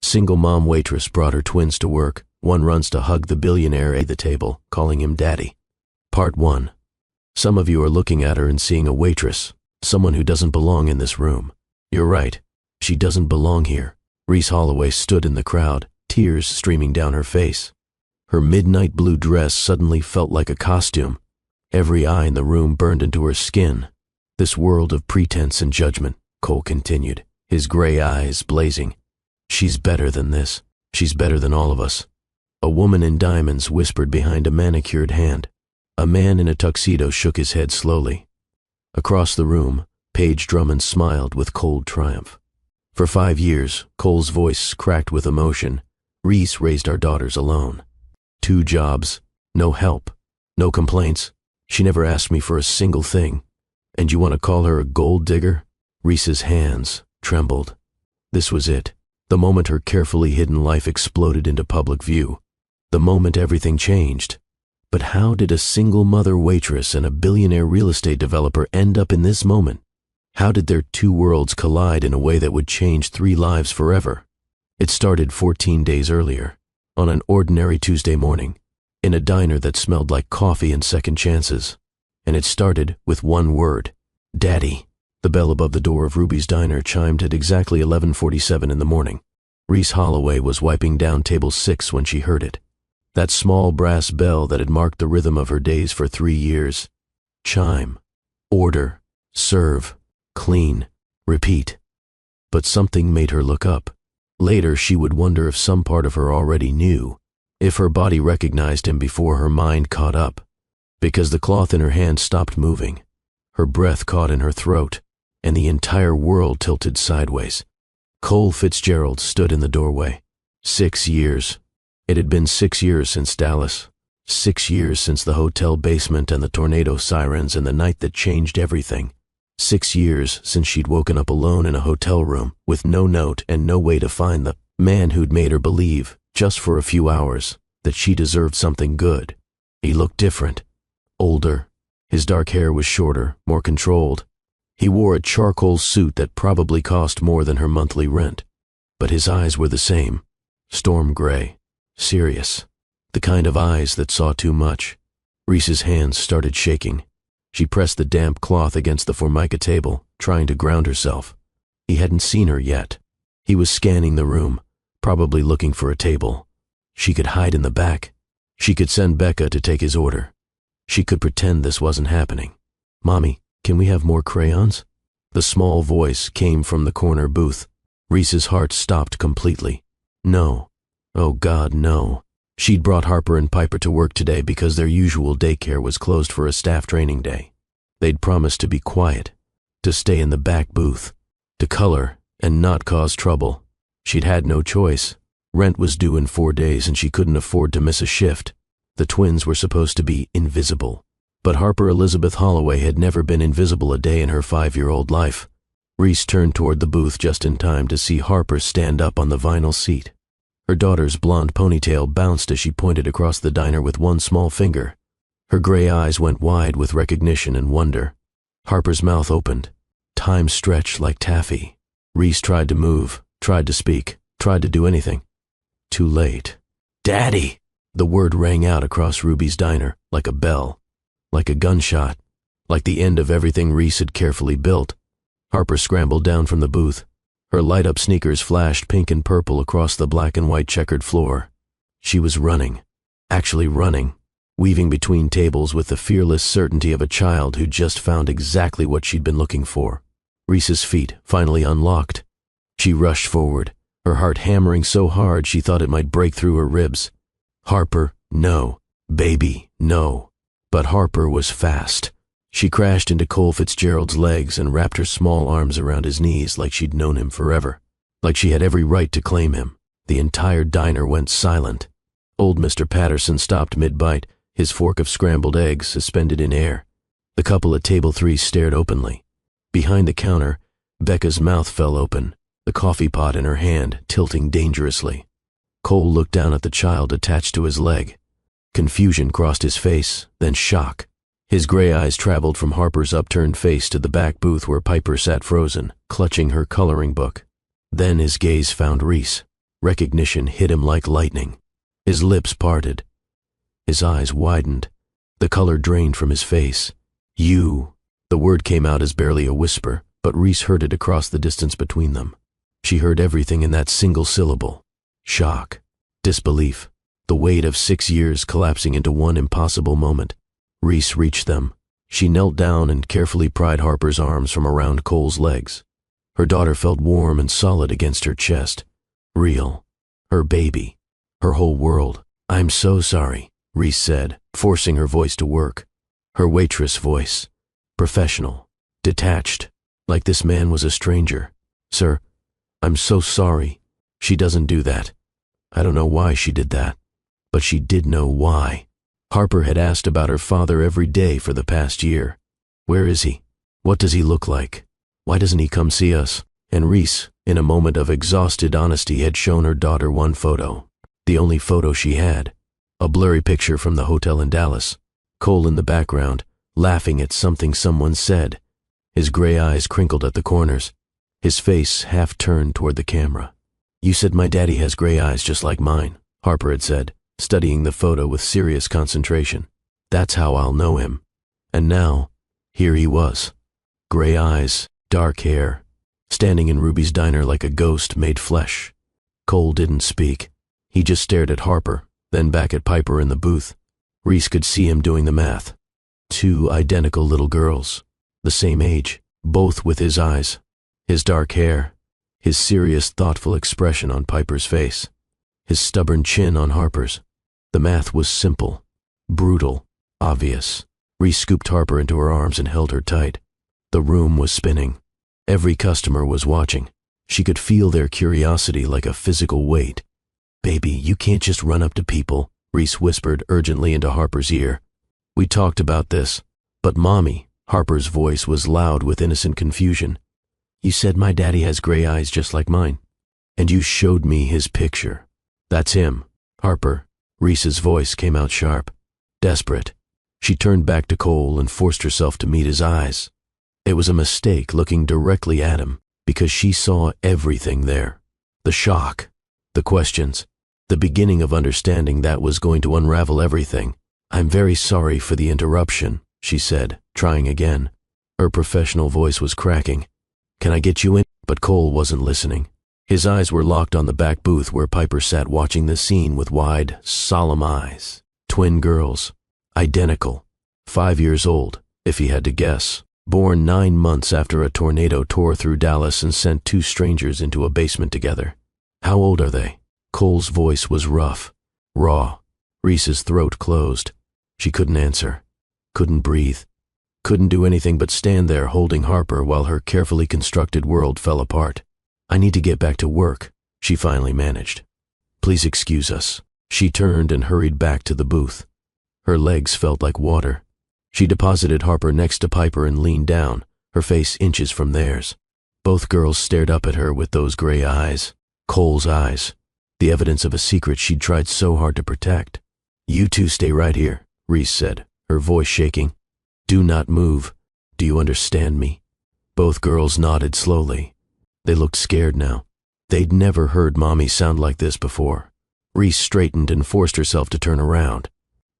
Single mom waitress brought her twins to work. One runs to hug the billionaire at the table, calling him daddy. Part 1. Some of you are looking at her and seeing a waitress, someone who doesn't belong in this room. You're right. She doesn't belong here. Reese Holloway stood in the crowd, tears streaming down her face. Her midnight blue dress suddenly felt like a costume. Every eye in the room burned into her skin. This world of pretense and judgment, Cole continued, his gray eyes blazing. She's better than this. She's better than all of us. A woman in diamonds whispered behind a manicured hand. A man in a tuxedo shook his head slowly. Across the room, Paige Drummond smiled with cold triumph. For 5 years, Cole's voice cracked with emotion. Reese raised our daughters alone. 2 jobs, no help, no complaints. She never asked me for a single thing. And you want to call her a gold digger? Reese's hands trembled. This was it. The moment her carefully hidden life exploded into public view. The moment everything changed. But how did a single mother waitress and a billionaire real estate developer end up in this moment? How did their 2 worlds collide in a way that would change 3 lives forever? It started 14 days earlier, on an ordinary Tuesday morning, in a diner that smelled like coffee and second chances. And it started with one word: Daddy. The bell above the door of Ruby's diner chimed at exactly 11:47 in the morning. Reese Holloway was wiping down table 6 when she heard it. That small brass bell that had marked the rhythm of her days for 3 years. Chime. Order. Serve. Clean. Repeat. But something made her look up. Later she would wonder if some part of her already knew, if her body recognized him before her mind caught up. Because the cloth in her hand stopped moving. Her breath caught in her throat, and the entire world tilted sideways. Cole Fitzgerald stood in the doorway. 6 years. It had been 6 years since Dallas. 6 years since the hotel basement and the tornado sirens and the night that changed everything. 6 years since she'd woken up alone in a hotel room with no note and no way to find the man who'd made her believe, just for a few hours, that she deserved something good. He looked different. Older. His dark hair was shorter, more controlled. He wore a charcoal suit that probably cost more than her monthly rent. But his eyes were the same. Storm gray. Serious. The kind of eyes that saw too much. Reese's hands started shaking. She pressed the damp cloth against the Formica table, trying to ground herself. He hadn't seen her yet. He was scanning the room, probably looking for a table. She could hide in the back. She could send Becca to take his order. She could pretend this wasn't happening. Mommy, can we have more crayons? The small voice came from the corner booth. Reese's heart stopped completely. No. Oh God, no. She'd brought Harper and Piper to work today because their usual daycare was closed for a staff training day. They'd promised to be quiet, to stay in the back booth, to color and not cause trouble. She'd had no choice. Rent was due in 4 days and she couldn't afford to miss a shift. The twins were supposed to be invisible. But Harper Elizabeth Holloway had never been invisible a day in her 5-year-old life. Reese turned toward the booth just in time to see Harper stand up on the vinyl seat. Her daughter's blonde ponytail bounced as she pointed across the diner with one small finger. Her gray eyes went wide with recognition and wonder. Harper's mouth opened. Time stretched like taffy. Reese tried to move, tried to speak, tried to do anything. Too late. Daddy! The word rang out across Ruby's diner, like a bell, like a gunshot, like the end of everything Reese had carefully built. Harper scrambled down from the booth. Her light-up sneakers flashed pink and purple across the black and white checkered floor. She was running, actually running, weaving between tables with the fearless certainty of a child who'd just found exactly what she'd been looking for. Reese's feet finally unlocked. She rushed forward, her heart hammering so hard she thought it might break through her ribs. Harper, no. Baby, no. But Harper was fast. She crashed into Cole Fitzgerald's legs and wrapped her small arms around his knees like she'd known him forever, like she had every right to claim him. The entire diner went silent. Old Mr. Patterson stopped mid-bite, his fork of scrambled eggs suspended in air. The couple at table 3 stared openly. Behind the counter, Becca's mouth fell open, the coffee pot in her hand tilting dangerously. Cole looked down at the child attached to his leg. Confusion crossed his face, then shock. His gray eyes traveled from Harper's upturned face to the back booth where Piper sat frozen, clutching her coloring book. Then his gaze found Reese. Recognition hit him like lightning. His lips parted. His eyes widened. The color drained from his face. You. The word came out as barely a whisper, but Reese heard it across the distance between them. She heard everything in that single syllable. Shock. Disbelief. The weight of 6 years collapsing into one impossible moment. Reese reached them. She knelt down and carefully pried Harper's arms from around Cole's legs. Her daughter felt warm and solid against her chest. Real. Her baby. Her whole world. "I'm so sorry," Reese said, forcing her voice to work. Her waitress voice. Professional. Detached. Like this man was a stranger. "Sir, I'm so sorry." She doesn't do that. I don't know why she did that. But she did know why. Harper had asked about her father every day for the past year. Where is he? What does he look like? Why doesn't he come see us? And Reese, in a moment of exhausted honesty, had shown her daughter one photo. The only photo she had. A blurry picture from the hotel in Dallas. Cole in the background, laughing at something someone said. His gray eyes crinkled at the corners. His face half turned toward the camera. "You said my daddy has gray eyes just like mine," Harper had said, studying the photo with serious concentration. "That's how I'll know him." And now, here he was. Gray eyes, dark hair, standing in Ruby's diner like a ghost made flesh. Cole didn't speak. He just stared at Harper, then back at Piper in the booth. Reese could see him doing the math. 2 identical little girls, the same age, both with his eyes, his dark hair, his serious, thoughtful expression on Piper's face, his stubborn chin on Harper's. The math was simple, brutal, obvious. Reese scooped Harper into her arms and held her tight. The room was spinning. Every customer was watching. She could feel their curiosity like a physical weight. "Baby, you can't just run up to people," Reese whispered urgently into Harper's ear. "We talked about this." "But Mommy," Harper's voice was loud with innocent confusion. "You said my daddy has gray eyes just like mine. And you showed me his picture." "That's him, Harper." Reese's voice came out sharp, desperate. She turned back to Cole and forced herself to meet his eyes. It was a mistake looking directly at him, because she saw everything there. The shock, the questions, the beginning of understanding that was going to unravel everything. "I'm very sorry for the interruption," she said, trying again. Her professional voice was cracking. "Can I get you in?" But Cole wasn't listening. His eyes were locked on the back booth where Piper sat watching the scene with wide, solemn eyes. Twin girls. Identical. 5 years old, if he had to guess. Born 9 months after a tornado tore through Dallas and sent 2 strangers into a basement together. "How old are they?" Cole's voice was rough, raw. Reese's throat closed. She couldn't answer. Couldn't breathe. Couldn't do anything but stand there holding Harper while her carefully constructed world fell apart. "I need to get back to work," she finally managed. "Please excuse us." She turned and hurried back to the booth. Her legs felt like water. She deposited Harper next to Piper and leaned down, her face inches from theirs. Both girls stared up at her with those gray eyes. Cole's eyes. The evidence of a secret she'd tried so hard to protect. "You two stay right here," Reese said, her voice shaking. "Do not move. Do you understand me?" Both girls nodded slowly. They looked scared now. They'd never heard Mommy sound like this before. Reese straightened and forced herself to turn around.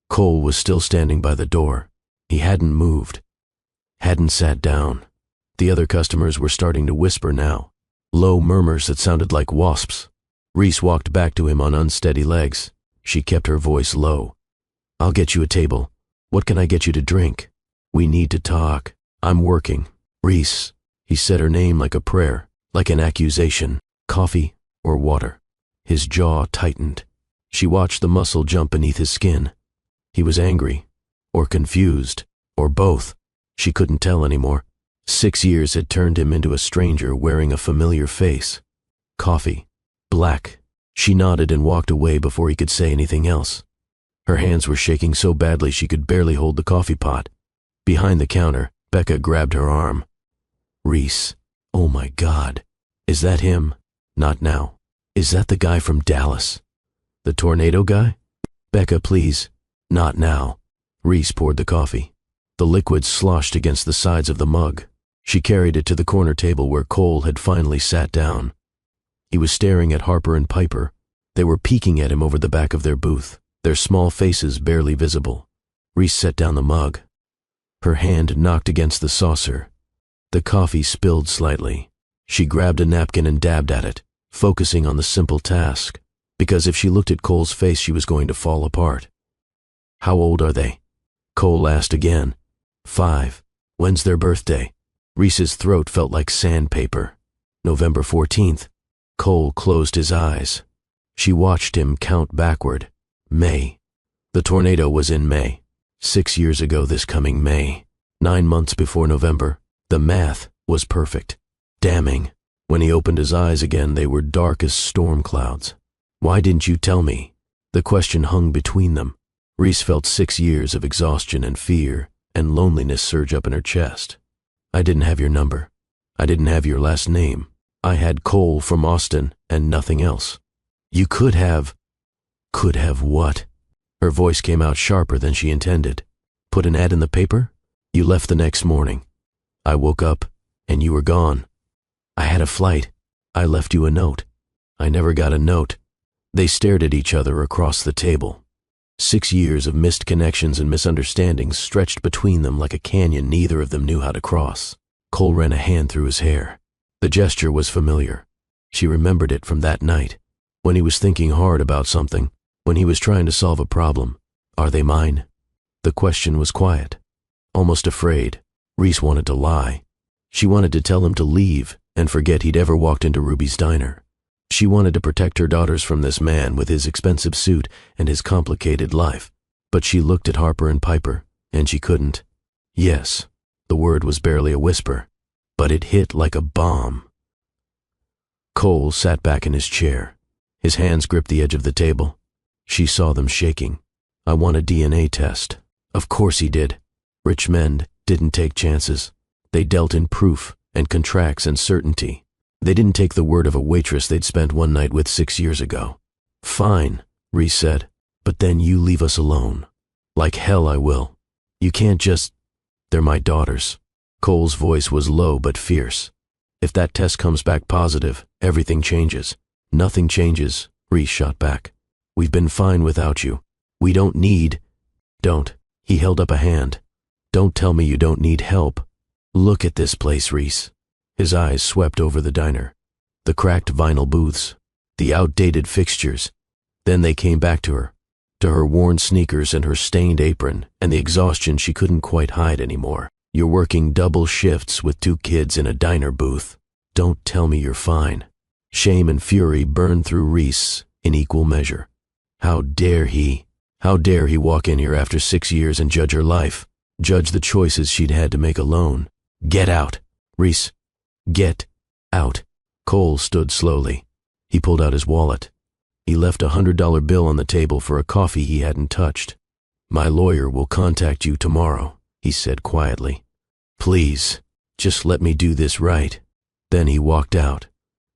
Cole was still standing by the door. He hadn't moved. Hadn't sat down. The other customers were starting to whisper now. Low murmurs that sounded like wasps. Reese walked back to him on unsteady legs. She kept her voice low. "I'll get you a table. What can I get you to drink? We need to talk. I'm working." "Reese." He said her name like a prayer, like an accusation. "Coffee or water?" His jaw tightened. She watched the muscle jump beneath his skin. He was angry, or confused, or both. She couldn't tell anymore. 6 years had turned him into a stranger wearing a familiar face. "Coffee. Black." She nodded and walked away before he could say anything else. Her hands were shaking so badly she could barely hold the coffee pot. Behind the counter, Becca grabbed her arm. "Reese. Oh my God. Is that him?" "Not now." "Is that the guy from Dallas?" "The tornado guy?" "Becca, please." "Not now." Reese poured the coffee. The liquid sloshed against the sides of the mug. She carried it to the corner table where Cole had finally sat down. He was staring at Harper and Piper. They were peeking at him over the back of their booth, their small faces barely visible. Reese set down the mug. Her hand knocked against the saucer. The coffee spilled slightly. She grabbed a napkin and dabbed at it, focusing on the simple task, because if she looked at Cole's face she was going to fall apart. "How old are they?" Cole asked again. 5. "When's their birthday?" Reese's throat felt like sandpaper. "November 14th. Cole closed his eyes. She watched him count backward. May. The tornado was in May. 6 years ago this coming May. 9 months before November. The math was perfect. Damning. When he opened his eyes again, they were dark as storm clouds. "Why didn't you tell me?" The question hung between them. Reese felt 6 years of exhaustion and fear and loneliness surge up in her chest. "I didn't have your number. I didn't have your last name. I had Cole from Austin and nothing else." "You could have." "Could have what?" Her voice came out sharper than she intended. "Put an ad in the paper? You left the next morning. I woke up and you were gone. I had a flight. I left you a note. I never got a note." They stared at each other across the table. 6 years of missed connections and misunderstandings stretched between them like a canyon neither of them knew how to cross. Cole ran a hand through his hair. The gesture was familiar. She remembered it from that night, when he was thinking hard about something, when he was trying to solve a problem. "Are they mine?" The question was quiet, almost afraid. Reese wanted to lie. She wanted to tell him to leave and forget he'd ever walked into Ruby's diner. She wanted to protect her daughters from this man with his expensive suit and his complicated life. But she looked at Harper and Piper, and she couldn't. Yes, the word was barely a whisper, but it hit like a bomb. Cole sat back in his chair. His hands gripped the edge of the table. She saw them shaking. "I want a DNA test." Of course he did. Rich men didn't take chances. They dealt in proof and contracts and certainty. They didn't take the word of a waitress they'd spent one night with 6 years ago. "Fine," Reese said, "but then you leave us alone." "Like hell I will. You can't just—" "They're my daughters." Cole's voice was low but fierce. "If that test comes back positive, everything changes." "Nothing changes," Reese shot back. "We've been fine without you. We don't need—" "Don't." He held up a hand. "Don't tell me you don't need help. Look at this place, Reese." His eyes swept over the diner. The cracked vinyl booths, the outdated fixtures. Then they came back to her worn sneakers and her stained apron and the exhaustion she couldn't quite hide anymore. "You're working double shifts with 2 kids in a diner booth. Don't tell me you're fine." Shame and fury burned through Reese in equal measure. How dare he walk in here after 6 years and judge her life, judge the choices she'd had to make alone. "Get out, Reese. Get out." Cole stood slowly. He pulled out his wallet. He left a $100 bill on the table for a coffee he hadn't touched. "My lawyer will contact you tomorrow," he said quietly. "Please, just let me do this right." Then he walked out.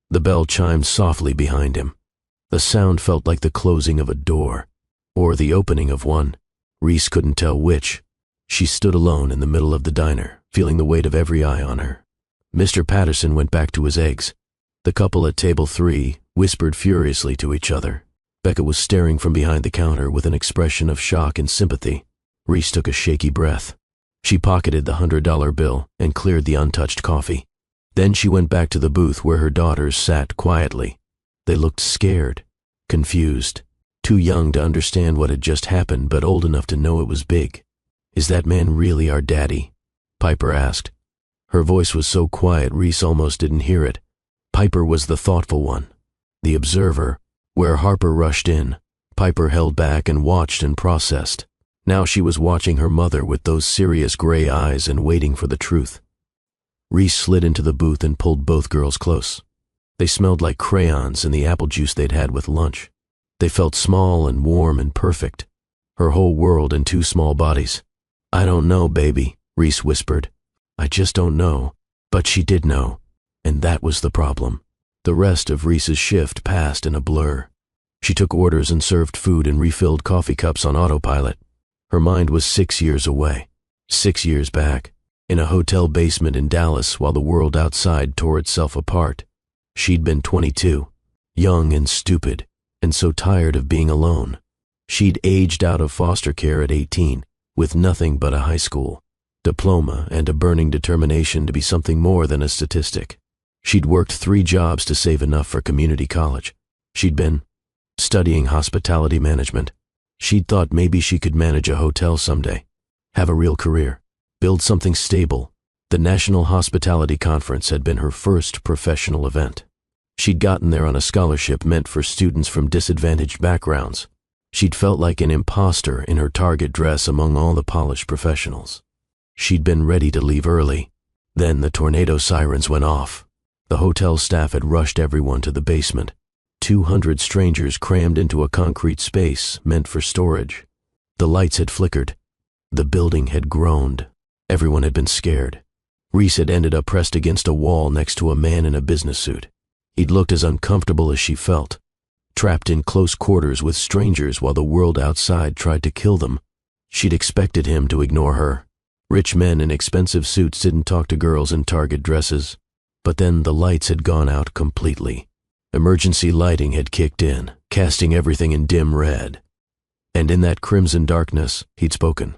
The bell chimed softly behind him. The sound felt like the closing of a door, or the opening of one. Reese couldn't tell which. She stood alone in the middle of the diner, feeling the weight of every eye on her. Mr. Patterson went back to his eggs. The couple at table 3 whispered furiously to each other. Becca was staring from behind the counter with an expression of shock and sympathy. Reese took a shaky breath. She pocketed the $100 bill and cleared the untouched coffee. Then she went back to the booth where her daughters sat quietly. They looked scared, confused, too young to understand what had just happened but old enough to know it was big. "Is that man really our daddy?" Piper asked. Her voice was so quiet Reese almost didn't hear it. Piper was the thoughtful one, the observer. Where Harper rushed in, Piper held back and watched and processed. Now she was watching her mother with those serious gray eyes and waiting for the truth. Reese slid into the booth and pulled both girls close. They smelled like crayons and the apple juice they'd had with lunch. They felt small and warm and perfect. Her whole world in 2 small bodies. "I don't know, baby," Reese whispered. "I just don't know." But she did know, and that was the problem. The rest of Reese's shift passed in a blur. She took orders and served food and refilled coffee cups on autopilot. Her mind was 6 years away, 6 years back, in a hotel basement in Dallas while the world outside tore itself apart. She'd been 22. young and stupid, and so tired of being alone. She'd aged out of foster care at 18, with nothing but a high school diploma and a burning determination to be something more than a statistic. She'd worked 3 jobs to save enough for community college. She'd been studying hospitality management. She'd thought maybe she could manage a hotel someday, have a real career, build something stable. The National Hospitality Conference had been her first professional event. She'd gotten there on a scholarship meant for students from disadvantaged backgrounds. She'd felt like an imposter in her target dress among all the polished professionals. She'd been ready to leave early. Then the tornado sirens went off. The hotel staff had rushed everyone to the basement. 200 strangers crammed into a concrete space meant for storage. The lights had flickered. The building had groaned. Everyone had been scared. Reese had ended up pressed against a wall next to a man in a business suit. He'd looked as uncomfortable as she felt, trapped in close quarters with strangers while the world outside tried to kill them. She'd expected him to ignore her. Rich men in expensive suits didn't talk to girls in target dresses. But then the lights had gone out completely. Emergency lighting had kicked in, casting everything in dim red. And in that crimson darkness, he'd spoken.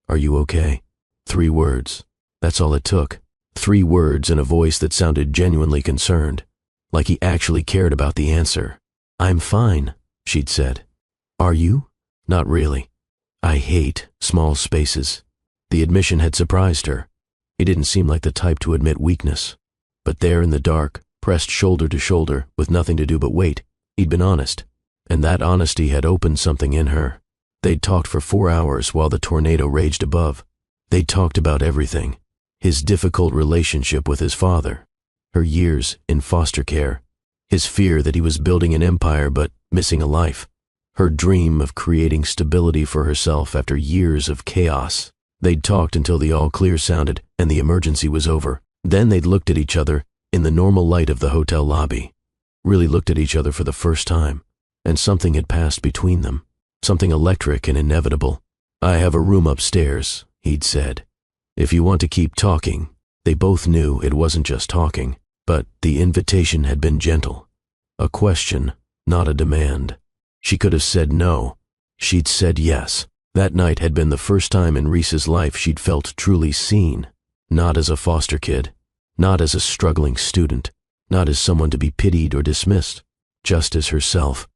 "Are you okay?" 3 words. That's all it took. 3 words in a voice that sounded genuinely concerned, like he actually cared about the answer. "I'm fine," she'd said. "Are you?" "Not really. I hate small spaces." The admission had surprised her. He didn't seem like the type to admit weakness. But there in the dark, pressed shoulder to shoulder, with nothing to do but wait, he'd been honest. And that honesty had opened something in her. They'd talked for 4 hours while the tornado raged above. They'd talked about everything. His difficult relationship with his father, her years in foster care, his fear that he was building an empire but missing a life, her dream of creating stability for herself after years of chaos. They'd talked until the all-clear sounded and the emergency was over. Then they'd looked at each other in the normal light of the hotel lobby, really looked at each other for the first time, and something had passed between them, something electric and inevitable. "I have a room upstairs," he'd said. "If you want to keep talking." They both knew it wasn't just talking, but the invitation had been gentle. A question, not a demand. She could have said no. She'd said yes. That night had been the first time in Reese's life she'd felt truly seen, not as a foster kid, not as a struggling student, not as someone to be pitied or dismissed, just as herself.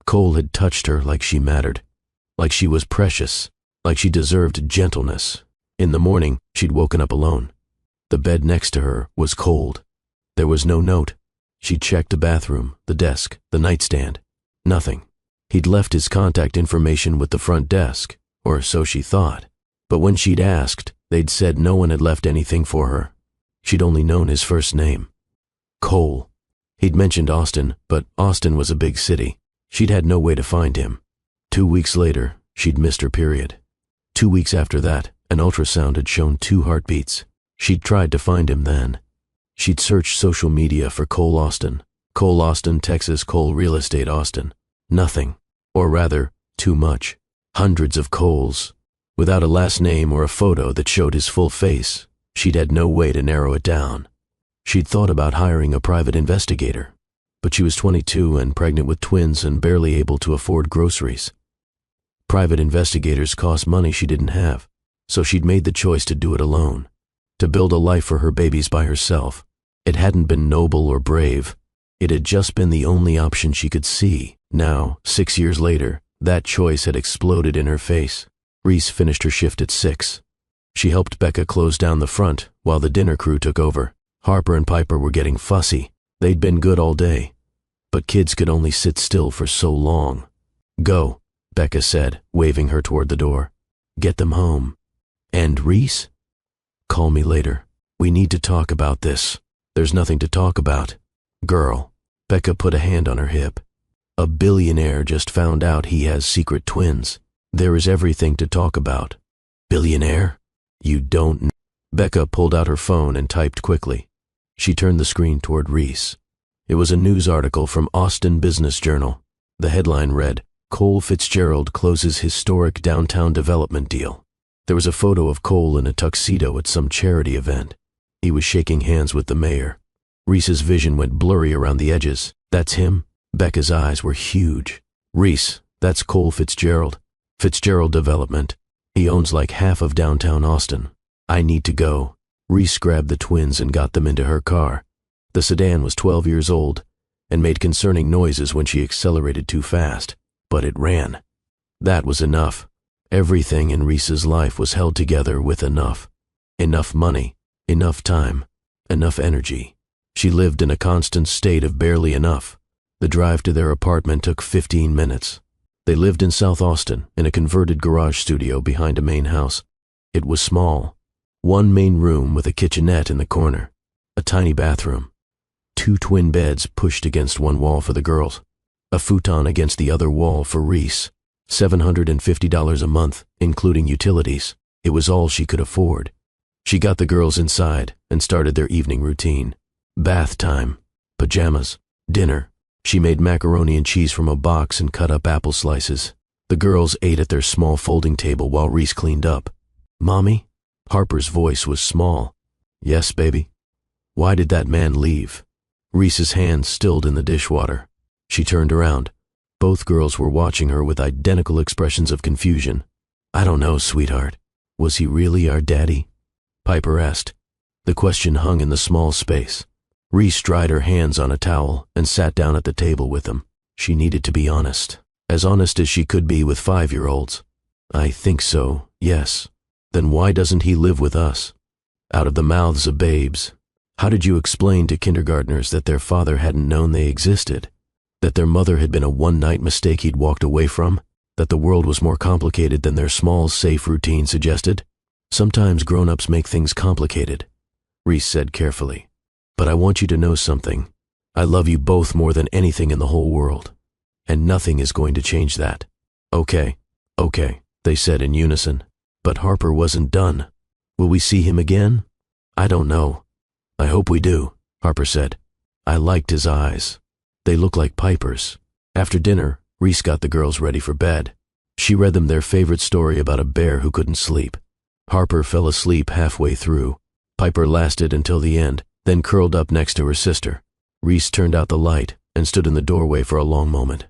Cole had touched her like she mattered, like she was precious, like she deserved gentleness. In the morning, she'd woken up alone. The bed next to her was cold. There was no note. She'd checked the bathroom, the desk, the nightstand. Nothing. He'd left his contact information with the front desk, or so she thought. But when she'd asked, they'd said no one had left anything for her. She'd only known his first name. Cole. He'd mentioned Austin, but Austin was a big city. She'd had no way to find him. 2 weeks later, she'd missed her period. 2 weeks after that, an ultrasound had shown 2 heartbeats. She'd tried to find him then. She'd searched social media for Cole Austin, Texas, Cole Real Estate Austin. Nothing. Or rather, too much. Hundreds of Coles. Without a last name or a photo that showed his full face, she'd had no way to narrow it down. She'd thought about hiring a private investigator, but she was 22 and pregnant with twins and barely able to afford groceries. Private investigators cost money she didn't have, so she'd made the choice to do it alone, to build a life for her babies by herself. It hadn't been noble or brave. It had just been the only option she could see. Now, 6 years later, that choice had exploded in her face. Reese finished her shift at 6. She helped Becca close down the front while the dinner crew took over. Harper and Piper were getting fussy. They'd been good all day, but kids could only sit still for so long. "Go," Becca said, waving her toward the door. "Get them home." "And Reese?" "Call me later. We need to talk about this." "There's nothing to talk about." "Girl." Becca put a hand on her hip. "A billionaire just found out he has secret twins. There is everything to talk about." "Billionaire? You don't know." Becca pulled out her phone and typed quickly. She turned the screen toward Reese. It was a news article from Austin Business Journal. The headline read, "Cole Fitzgerald closes historic downtown development deal." There was a photo of Cole in a tuxedo at some charity event. He was shaking hands with the mayor. Reese's vision went blurry around the edges. "That's him?" Becca's eyes were huge. "Reese, that's Cole Fitzgerald. Fitzgerald Development. He owns like half of downtown Austin. I need to go." Reese grabbed the twins and got them into her car. The sedan was 12 years old and made concerning noises when she accelerated too fast, but it ran. That was enough. Everything in Reese's life was held together with enough. Enough money, enough time, enough energy. She lived in a constant state of barely enough. The drive to their apartment took 15 minutes. They lived in South Austin, in a converted garage studio behind a main house. It was small. One main room with a kitchenette in the corner. A tiny bathroom. 2 twin beds pushed against one wall for the girls. A futon against the other wall for Reese. $750 a month, including utilities. It was all she could afford. She got the girls inside and started their evening routine. Bath time, pajamas, dinner. She made macaroni and cheese from a box and cut up apple slices. The girls ate at their small folding table while Reese cleaned up. "Mommy?" Harper's voice was small. "Yes, baby." "Why did that man leave?" Reese's hands stilled in the dishwater. She turned around. Both girls were watching her with identical expressions of confusion. "I don't know, sweetheart. Was he really our daddy?" Piper asked. The question hung in the small space. Reese dried her hands on a towel and sat down at the table with them. She needed to be honest. As honest as she could be with 5-year-olds. "I think so, yes." "Then why doesn't he live with us?" Out of the mouths of babes. How did you explain to kindergartners that their father hadn't known they existed? That their mother had been a one-night mistake he'd walked away from? That the world was more complicated than their small, safe routine suggested? "Sometimes grown-ups make things complicated," Reese said carefully. "But I want you to know something. I love you both more than anything in the whole world. And nothing is going to change that." Okay, they said in unison. But Harper wasn't done. "Will we see him again?" "I don't know. I hope we do," Harper said. "I liked his eyes. They look like Piper's." After dinner, Reese got the girls ready for bed. She read them their favorite story about a bear who couldn't sleep. Harper fell asleep halfway through. Piper lasted until the end, then curled up next to her sister. Reese turned out the light and stood in the doorway for a long moment.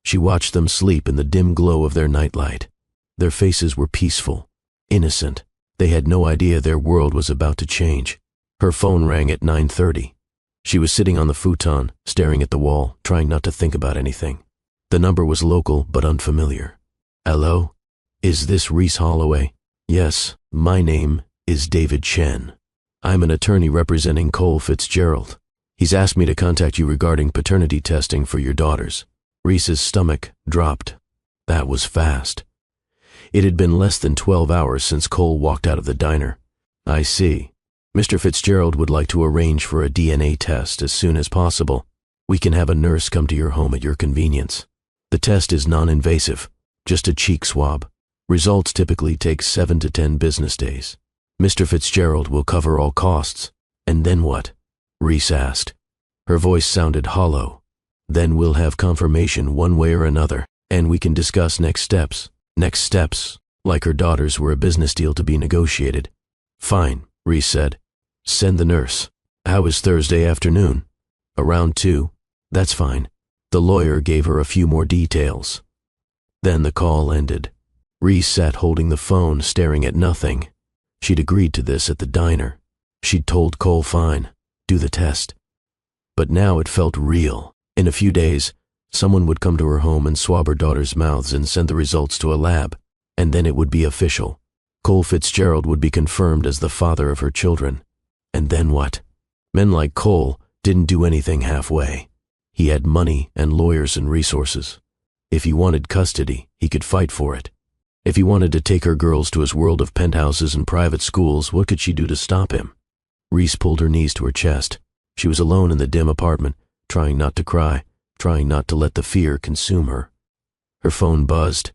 She watched them sleep in the dim glow of their nightlight. Their faces were peaceful, innocent. They had no idea their world was about to change. Her phone rang at 9:30. She was sitting on the futon, staring at the wall, trying not to think about anything. The number was local but unfamiliar. "Hello? Is this Reese Holloway?" "Yes, my name is David Chen. I'm an attorney representing Cole Fitzgerald. He's asked me to contact you regarding paternity testing for your daughters." Reese's stomach dropped. That was fast. It had been less than 12 hours since Cole walked out of the diner. "I see. Mr. Fitzgerald would like to arrange for a DNA test as soon as possible. We can have a nurse come to your home at your convenience. The test is non-invasive, just a cheek swab. Results typically take 7 to 10 business days. Mr. Fitzgerald will cover all costs." "And then what?" Reese asked. Her voice sounded hollow. "Then we'll have confirmation one way or another, and we can discuss next steps." Next steps, like her daughters were a business deal to be negotiated. "Fine," Reese said. "Send the nurse. How is Thursday afternoon?" "Around 2. "That's fine." The lawyer gave her a few more details. Then the call ended. Reese sat holding the phone, staring at nothing. She'd agreed to this at the diner. She'd told Cole fine, do the test. But now it felt real. In a few days, someone would come to her home and swab her daughters' mouths and send the results to a lab, and then it would be official. Cole Fitzgerald would be confirmed as the father of her children. And then what? Men like Cole didn't do anything halfway. He had money and lawyers and resources. If he wanted custody, he could fight for it. If he wanted to take her girls to his world of penthouses and private schools, what could she do to stop him? Reese pulled her knees to her chest. She was alone in the dim apartment, trying not to cry, trying not to let the fear consume her. Her phone buzzed.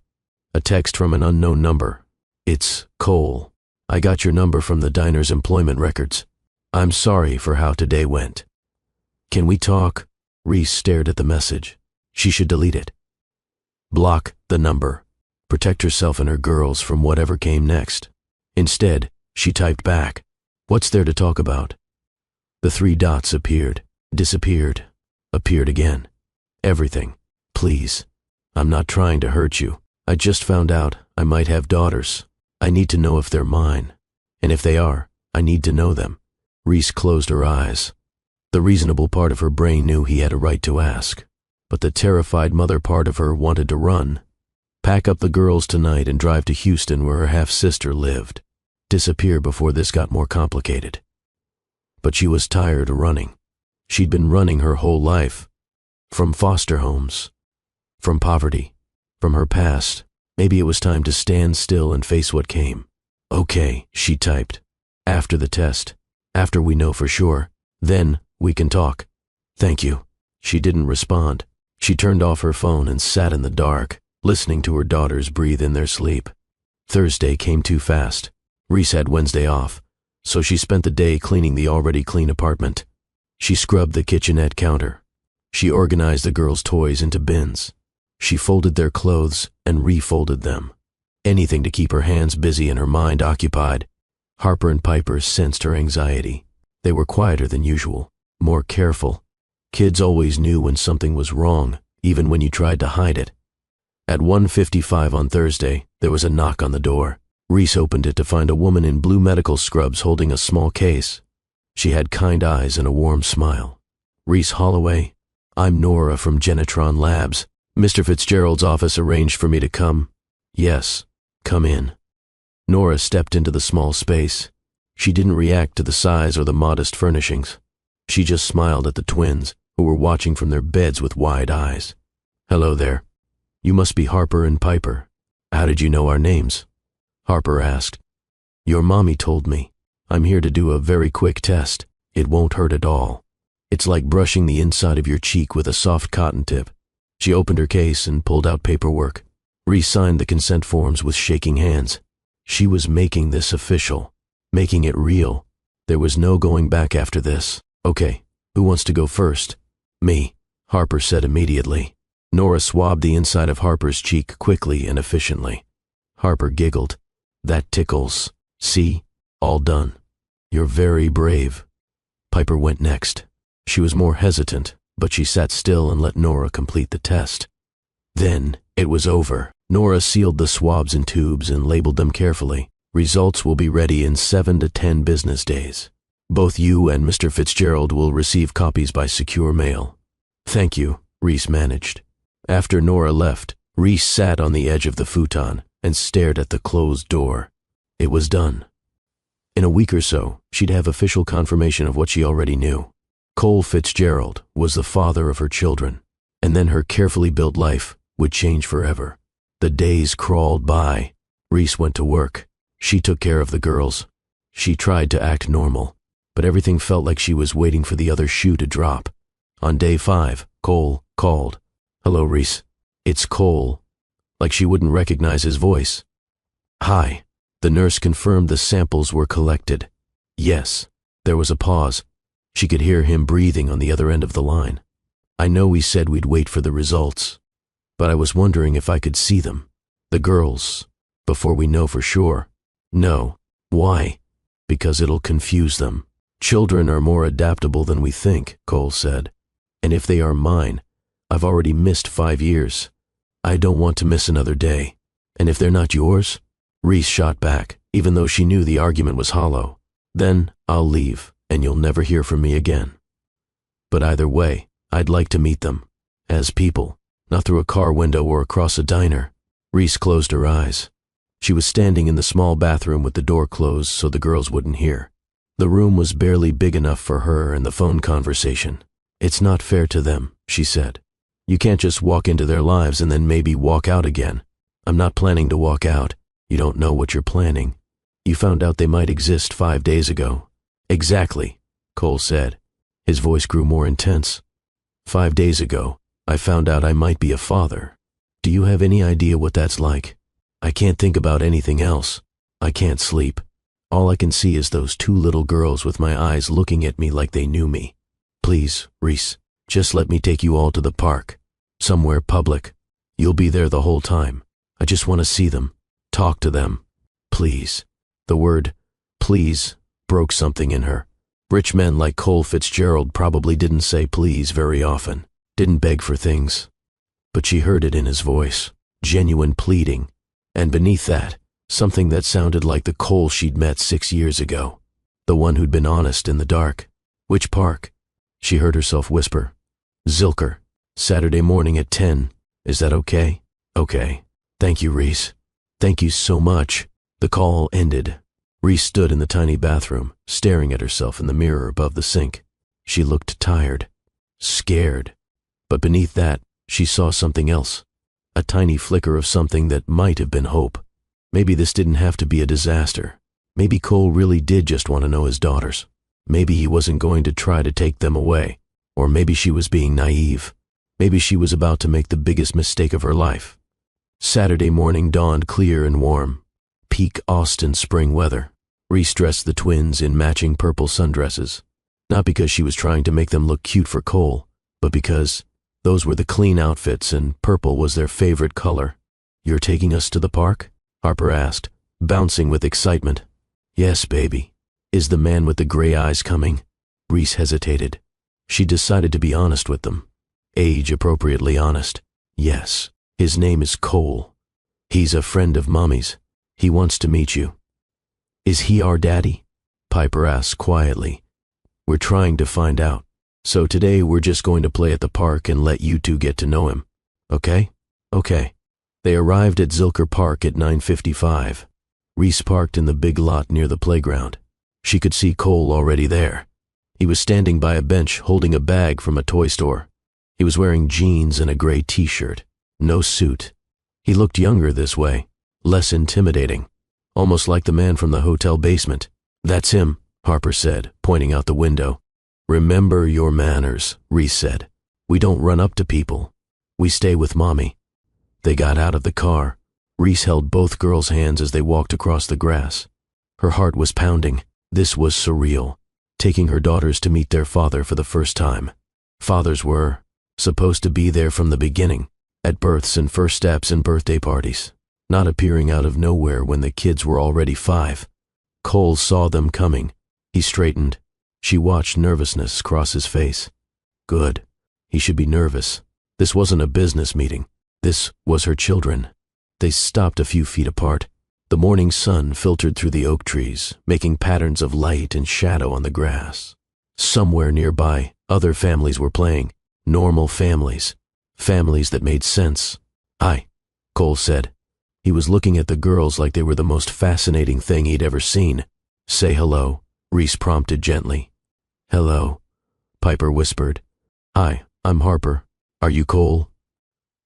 A text from an unknown number. "It's Cole. I got your number from the diner's employment records. I'm sorry for how today went." "Can we talk?" Reese stared at the message. She should delete it. Block the number. Protect herself and her girls from whatever came next. Instead, she typed back, "What's there to talk about?" The 3 dots appeared, disappeared, appeared again. Everything. Please. I'm not trying to hurt you. I just found out I might have daughters. I need to know if they're mine. And if they are, I need to know them. Reese closed her eyes. The reasonable part of her brain knew he had a right to ask, but the terrified mother part of her wanted to run. Pack up the girls tonight and drive to Houston where her half-sister lived. Disappear before this got more complicated. But she was tired of running. She'd been running her whole life. From foster homes. From poverty. From her past. Maybe it was time to stand still and face what came. Okay, she typed. After the test. After we know for sure. Then we can talk. Thank you. She didn't respond. She turned off her phone and sat in the dark, listening to her daughters breathe in their sleep. Thursday came too fast. Reese had Wednesday off, so she spent the day cleaning the already clean apartment. She scrubbed the kitchenette counter. She organized the girls' toys into bins. She folded their clothes and refolded them. Anything to keep her hands busy and her mind occupied. Harper and Piper sensed her anxiety. They were quieter than usual, more careful. Kids always knew when something was wrong, even when you tried to hide it. At 1:55 on Thursday, there was a knock on the door. Reese opened it to find a woman in blue medical scrubs holding a small case. She had kind eyes and a warm smile. Reese Holloway, I'm Nora from Genetron Labs. Mr. Fitzgerald's office arranged for me to come. Yes, come in. Nora stepped into the small space. She didn't react to the size or the modest furnishings. She just smiled at the twins, who were watching from their beds with wide eyes. Hello there. You must be Harper and Piper. How did you know our names? Harper asked. Your mommy told me. I'm here to do a very quick test. It won't hurt at all. It's like brushing the inside of your cheek with a soft cotton tip. She opened her case and pulled out paperwork. Reese signed the consent forms with shaking hands. She was making this official, making it real. There was no going back after this. Okay, who wants to go first? Me, Harper said immediately. Nora swabbed the inside of Harper's cheek quickly and efficiently. Harper giggled. That tickles. See? All done. You're very brave. Piper went next. She was more hesitant, but she sat still and let Nora complete the test. Then it was over. Nora sealed the swabs in tubes and labeled them carefully. Results will be ready in 7 to 10 business days. Both you and Mr. Fitzgerald will receive copies by secure mail. Thank you, Reese managed. After Nora left, Reese sat on the edge of the futon and stared at the closed door. It was done. In a week or so, she'd have official confirmation of what she already knew. Cole Fitzgerald was the father of her children, and then her carefully built life would change forever. The days crawled by. Reese went to work. She took care of the girls. She tried to act normal, but everything felt like she was waiting for the other shoe to drop. On day 5, Cole called. Hello, Reese. It's Cole. Like she wouldn't recognize his voice. Hi. The nurse confirmed the samples were collected. Yes. There was a pause. She could hear him breathing on the other end of the line. I know we said we'd wait for the results, but I was wondering if I could see them, the girls, before we know for sure. No. Why? Because it'll confuse them. Children are more adaptable than we think, Cole said. And if they are mine, I've already missed 5 years. I don't want to miss another day. And if they're not yours? Reese shot back, even though she knew the argument was hollow. Then I'll leave, and you'll never hear from me again. But either way, I'd like to meet them. As people, not through a car window or across a diner. Reese closed her eyes. She was standing in the small bathroom with the door closed so the girls wouldn't hear. The room was barely big enough for her and the phone conversation. It's not fair to them, she said. You can't just walk into their lives and then maybe walk out again. I'm not planning to walk out. You don't know what you're planning. You found out they might exist 5 days ago. Exactly, Cole said. His voice grew more intense. 5 days ago, I found out I might be a father. Do you have any idea what that's like? I can't think about anything else. I can't sleep. All I can see is those 2 little girls with my eyes looking at me like they knew me. Please, Reese, just let me take you all to the park. Somewhere public. You'll be there the whole time. I just want to see them. Talk to them. Please. The word, please, broke something in her. Rich men like Cole Fitzgerald probably didn't say please very often. didn't beg for things. But she heard it in his voice, genuine pleading, and beneath that, something that sounded like the Cole she'd met 6 years ago, the one who'd been honest in the dark. Which park? She heard herself whisper. Zilker, Saturday morning at 10. Is that okay? Okay. Thank you, Reese. Thank you so much. The call ended. Reese stood in the tiny bathroom, staring at herself in the mirror above the sink. She looked tired, scared, but beneath that, she saw something else, a tiny flicker of something that might have been hope. Maybe this didn't have to be a disaster. Maybe Cole really did just want to know his daughters. Maybe he wasn't going to try to take them away. Or maybe she was being naive. Maybe she was about to make the biggest mistake of her life. Saturday morning dawned clear and warm. Peak Austin spring weather. Reese dressed the twins in matching purple sundresses. Not because she was trying to make them look cute for Cole, but because those were the clean outfits and purple was their favorite color. You're taking us to the park? Harper asked, bouncing with excitement. Yes, baby. Is the man with the gray eyes coming? Reese hesitated. She decided to be honest with them. Age-appropriately honest. Yes, his name is Cole. He's a friend of Mommy's. He wants to meet you. Is he our daddy? Piper asked quietly. We're trying to find out. So today we're just going to play at the park and let you two get to know him. Okay? Okay. They arrived at Zilker Park at 9:55. Reese parked in the big lot near the playground. She could see Cole already there. He was standing by a bench holding a bag from a toy store. He was wearing jeans and a gray t-shirt, no suit. He looked younger this way, less intimidating, almost like the man from the hotel basement. That's him, Harper said, pointing out the window. Remember your manners, Reese said. We don't run up to people. We stay with Mommy. They got out of the car. Reese held both girls' hands as they walked across the grass. Her heart was pounding. This was surreal, taking her daughters to meet their father for the first time. Fathers were supposed to be there from the beginning, at births and first steps and birthday parties, not appearing out of nowhere when the kids were already 5. Cole saw them coming. He straightened. She watched nervousness cross his face. Good. He should be nervous. This wasn't a business meeting. This was her children. They stopped a few feet apart. The morning sun filtered through the oak trees, making patterns of light and shadow on the grass. Somewhere nearby, other families were playing. Normal families. Families that made sense. Hi, Cole said. He was looking at the girls like they were the most fascinating thing he'd ever seen. Say hello, Reese prompted gently. Hello, Piper whispered. Hi, I'm Harper. Are you Cole?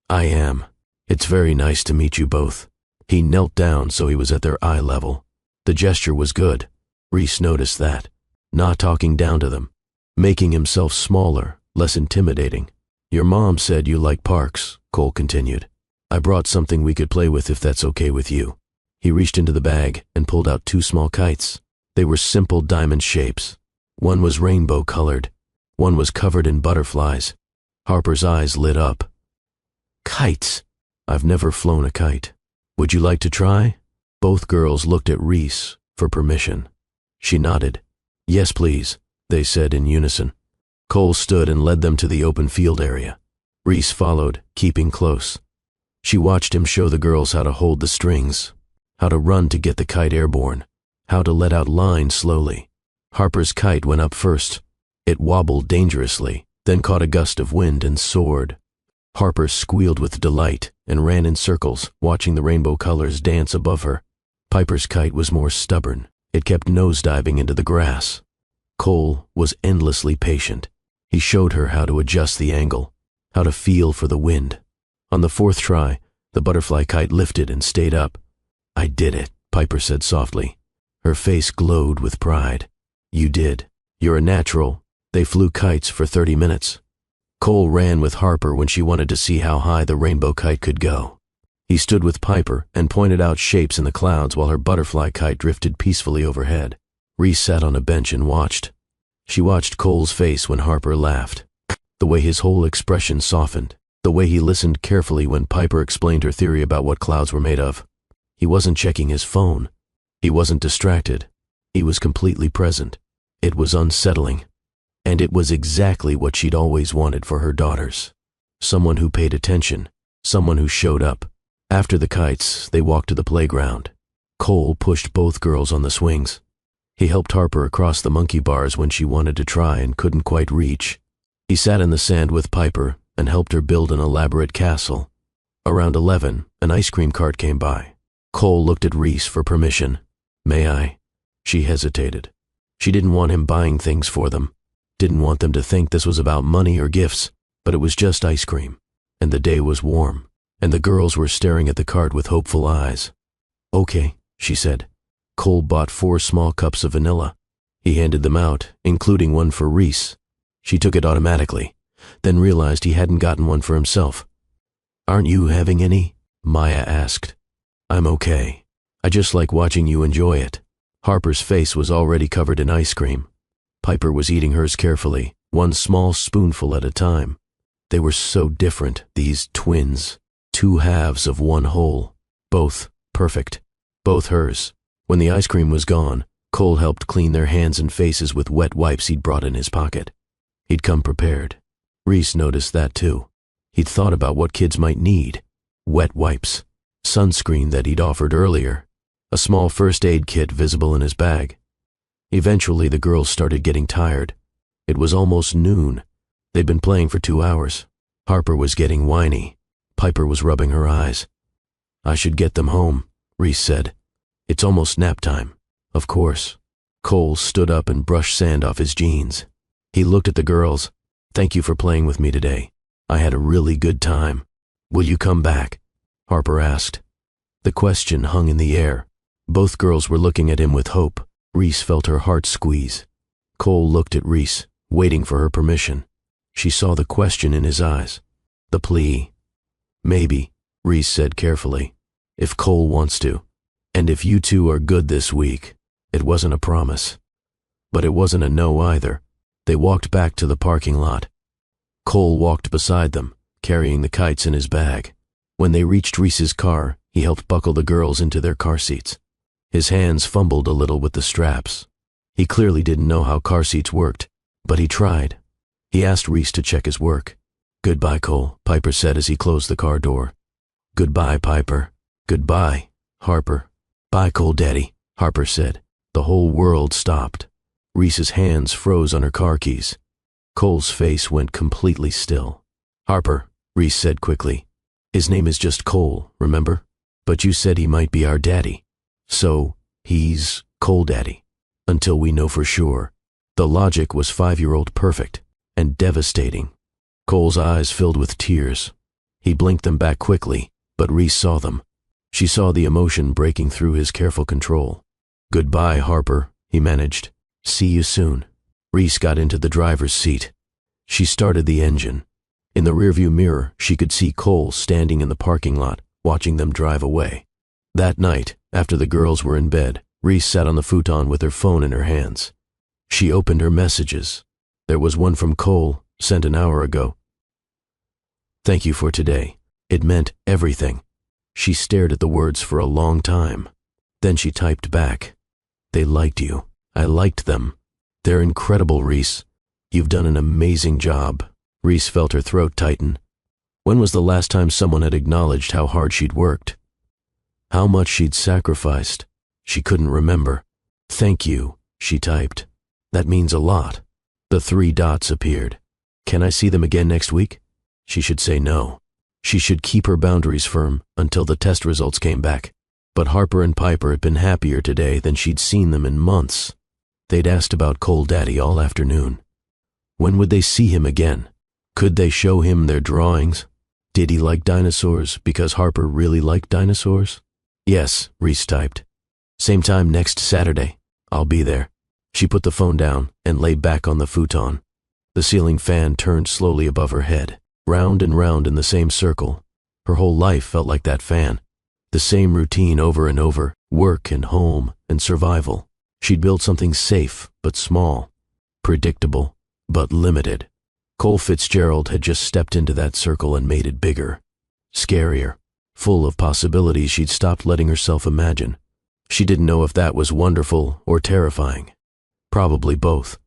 I am. It's very nice to meet you both. He knelt down so he was at their eye level. The gesture was good. Reese noticed that. Not talking down to them. Making himself smaller, less intimidating. Your mom said you like parks, Cole continued. I brought something we could play with if that's okay with you. He reached into the bag and pulled out 2 small kites. They were simple diamond shapes. One was rainbow-colored. One was covered in butterflies. Harper's eyes lit up. Kites. I've never flown a kite. Would you like to try? Both girls looked at Reese for permission. She nodded. Yes, please, they said in unison. Cole stood and led them to the open field area. Reese followed, keeping close. She watched him show the girls how to hold the strings, how to run to get the kite airborne, how to let out line slowly. Harper's kite went up first. It wobbled dangerously, then caught a gust of wind and soared. Harper squealed with delight and ran in circles, watching the rainbow colors dance above her. Piper's kite was more stubborn. It kept nosediving into the grass. Cole was endlessly patient. He showed her how to adjust the angle, how to feel for the wind. On the 4th try, the butterfly kite lifted and stayed up. I did it, Piper said softly. Her face glowed with pride. You did. You're a natural. They flew kites for 30 minutes. Cole ran with Harper when she wanted to see how high the rainbow kite could go. He stood with Piper and pointed out shapes in the clouds while her butterfly kite drifted peacefully overhead. Reese sat on a bench and watched. She watched Cole's face when Harper laughed, the way his whole expression softened, the way he listened carefully when Piper explained her theory about what clouds were made of. He wasn't checking his phone. He wasn't distracted. He was completely present. It was unsettling. And it was exactly what she'd always wanted for her daughters. someone who paid attention, someone who showed up. After the kites, they walked to the playground. Cole pushed both girls on the swings. He helped Harper across the monkey bars when she wanted to try and couldn't quite reach. He sat in the sand with Piper and helped her build an elaborate castle. Around 11, an ice cream cart came by. Cole looked at Reese for permission. "May I?" She hesitated. She didn't want him buying things for them. Didn't want them to think this was about money or gifts, but it was just ice cream. And the day was warm, and the girls were staring at the cart with hopeful eyes. "Okay," she said. Cole bought 4 small cups of vanilla. He handed them out, including one for Reese. She took it automatically, then realized he hadn't gotten one for himself. "Aren't you having any?" Maya asked. "I'm okay. I just like watching you enjoy it." Harper's face was already covered in ice cream. Piper was eating hers carefully, one small spoonful at a time. They were so different, these twins. 2 halves of one whole. Both perfect. Both hers. When the ice cream was gone, Cole helped clean their hands and faces with wet wipes he'd brought in his pocket. He'd come prepared. Reese noticed that too. He'd thought about what kids might need. Wet wipes. Sunscreen that he'd offered earlier. A small first aid kit visible in his bag. Eventually the girls started getting tired. It was almost noon. They'd been playing for 2 hours. Harper was getting whiny. Piper was rubbing her eyes. "I should get them home," Reese said. "It's almost nap time." "Of course." Cole stood up and brushed sand off his jeans. He looked at the girls. "Thank you for playing with me today. I had a really good time. Will you come back?" Harper asked. The question hung in the air. Both girls were looking at him with hope. Reese felt her heart squeeze. Cole looked at Reese, waiting for her permission. She saw the question in his eyes. The plea. "Maybe," Reese said carefully. "If Cole wants to. And if you two are good this week." It wasn't a promise. But it wasn't a no either. They walked back to the parking lot. Cole walked beside them, carrying the kites in his bag. When they reached Reese's car, he helped buckle the girls into their car seats. His hands fumbled a little with the straps. He clearly didn't know how car seats worked, but he tried. He asked Reese to check his work. "Goodbye, Cole," Piper said as he closed the car door. "Goodbye, Piper." "Goodbye, Harper." "Bye, Cole Daddy," Harper said. The whole world stopped. Reese's hands froze on her car keys. Cole's face went completely still. "Harper," Reese said quickly. "His name is just Cole, remember? But you said he might be our daddy. So, he's Cole Daddy. Until we know for sure." The logic was 5-year-old perfect and devastating. Cole's eyes filled with tears. He blinked them back quickly, but Reese saw them. She saw the emotion breaking through his careful control. "Goodbye, Harper," he managed. "See you soon." Reese got into the driver's seat. She started the engine. In the rearview mirror, she could see Cole standing in the parking lot, watching them drive away. That night, after the girls were in bed, Reese sat on the futon with her phone in her hands. She opened her messages. There was one from Cole, sent an hour ago. "Thank you for today. It meant everything." She stared at the words for a long time. Then she typed back, "They liked you. I liked them. They're incredible, Reese. You've done an amazing job." Reese felt her throat tighten. When was the last time someone had acknowledged how hard she'd worked? How much she'd sacrificed? She couldn't remember. "Thank you," she typed. "That means a lot." The 3 dots appeared. "Can I see them again next week?" She should say no. She should keep her boundaries firm until the test results came back. But Harper and Piper had been happier today than she'd seen them in months. They'd asked about Cole Daddy all afternoon. When would they see him again? Could they show him their drawings? Did he like dinosaurs because Harper really liked dinosaurs? "Yes," Reese typed. "Same time next Saturday. I'll be there." She put the phone down and lay back on the futon. The ceiling fan turned slowly above her head, round and round in the same circle. Her whole life felt like that fan. The same routine over and over, work and home and survival. She'd built something safe but small, predictable but limited. Cole Fitzgerald had just stepped into that circle and made it bigger, scarier, full of possibilities she'd stopped letting herself imagine. She didn't know if that was wonderful or terrifying. Probably both.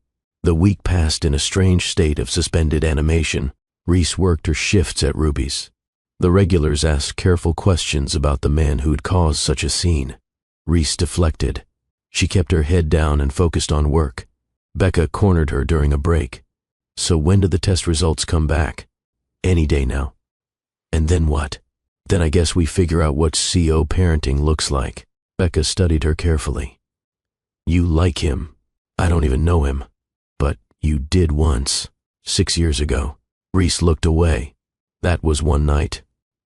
The week passed in a strange state of suspended animation. Reese worked her shifts at Ruby's. The regulars asked careful questions about the man who'd caused such a scene. Reese deflected. She kept her head down and focused on work. Becca cornered her during a break. So when do the test results come back? Any day now. And then what? Then I guess we figure out what CO parenting looks like. Becca studied her carefully. You like him. I don't even know him. But you did once. 6 years ago. Reese looked away. That was one night.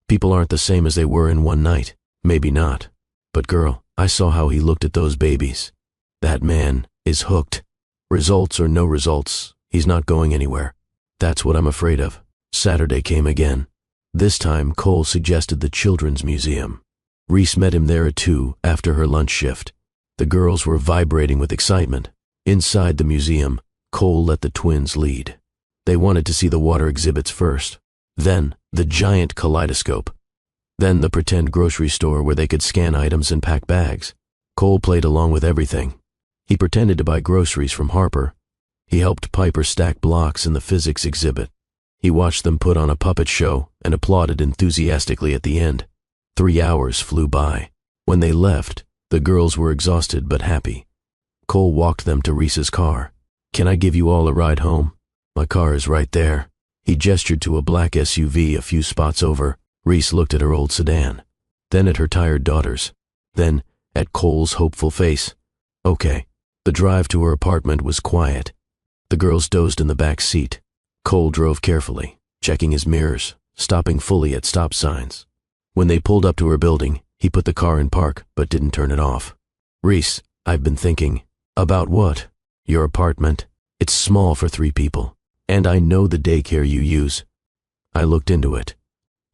People aren't the same as they were in one night. Maybe not. But girl, I saw how he looked at those babies. That man is hooked. Results or no results, he's not going anywhere. That's what I'm afraid of. Saturday came again. This time, Cole suggested the Children's Museum. Reese met him there at 2 after her lunch shift. The girls were vibrating with excitement. Inside the museum, Cole let the twins lead. They wanted to see the water exhibits first, then the giant kaleidoscope, then the pretend grocery store where they could scan items and pack bags. Cole played along with everything. He pretended to buy groceries from Harper. He helped Piper stack blocks in the physics exhibit. He watched them put on a puppet show and applauded enthusiastically at the end. 3 hours flew by. When they left, the girls were exhausted but happy. Cole walked them to Reese's car. Can I give you all a ride home? My car is right there. He gestured to a black SUV a few spots over. Reese looked at her old sedan, then at her tired daughters, then at Cole's hopeful face. Okay. The drive to her apartment was quiet. The girls dozed in the back seat. Cole drove carefully, checking his mirrors, stopping fully at stop signs. When they pulled up to her building, he put the car in park but didn't turn it off. Reese, I've been thinking. About what? Your apartment. It's small for 3 people. And I know the daycare you use. I looked into it.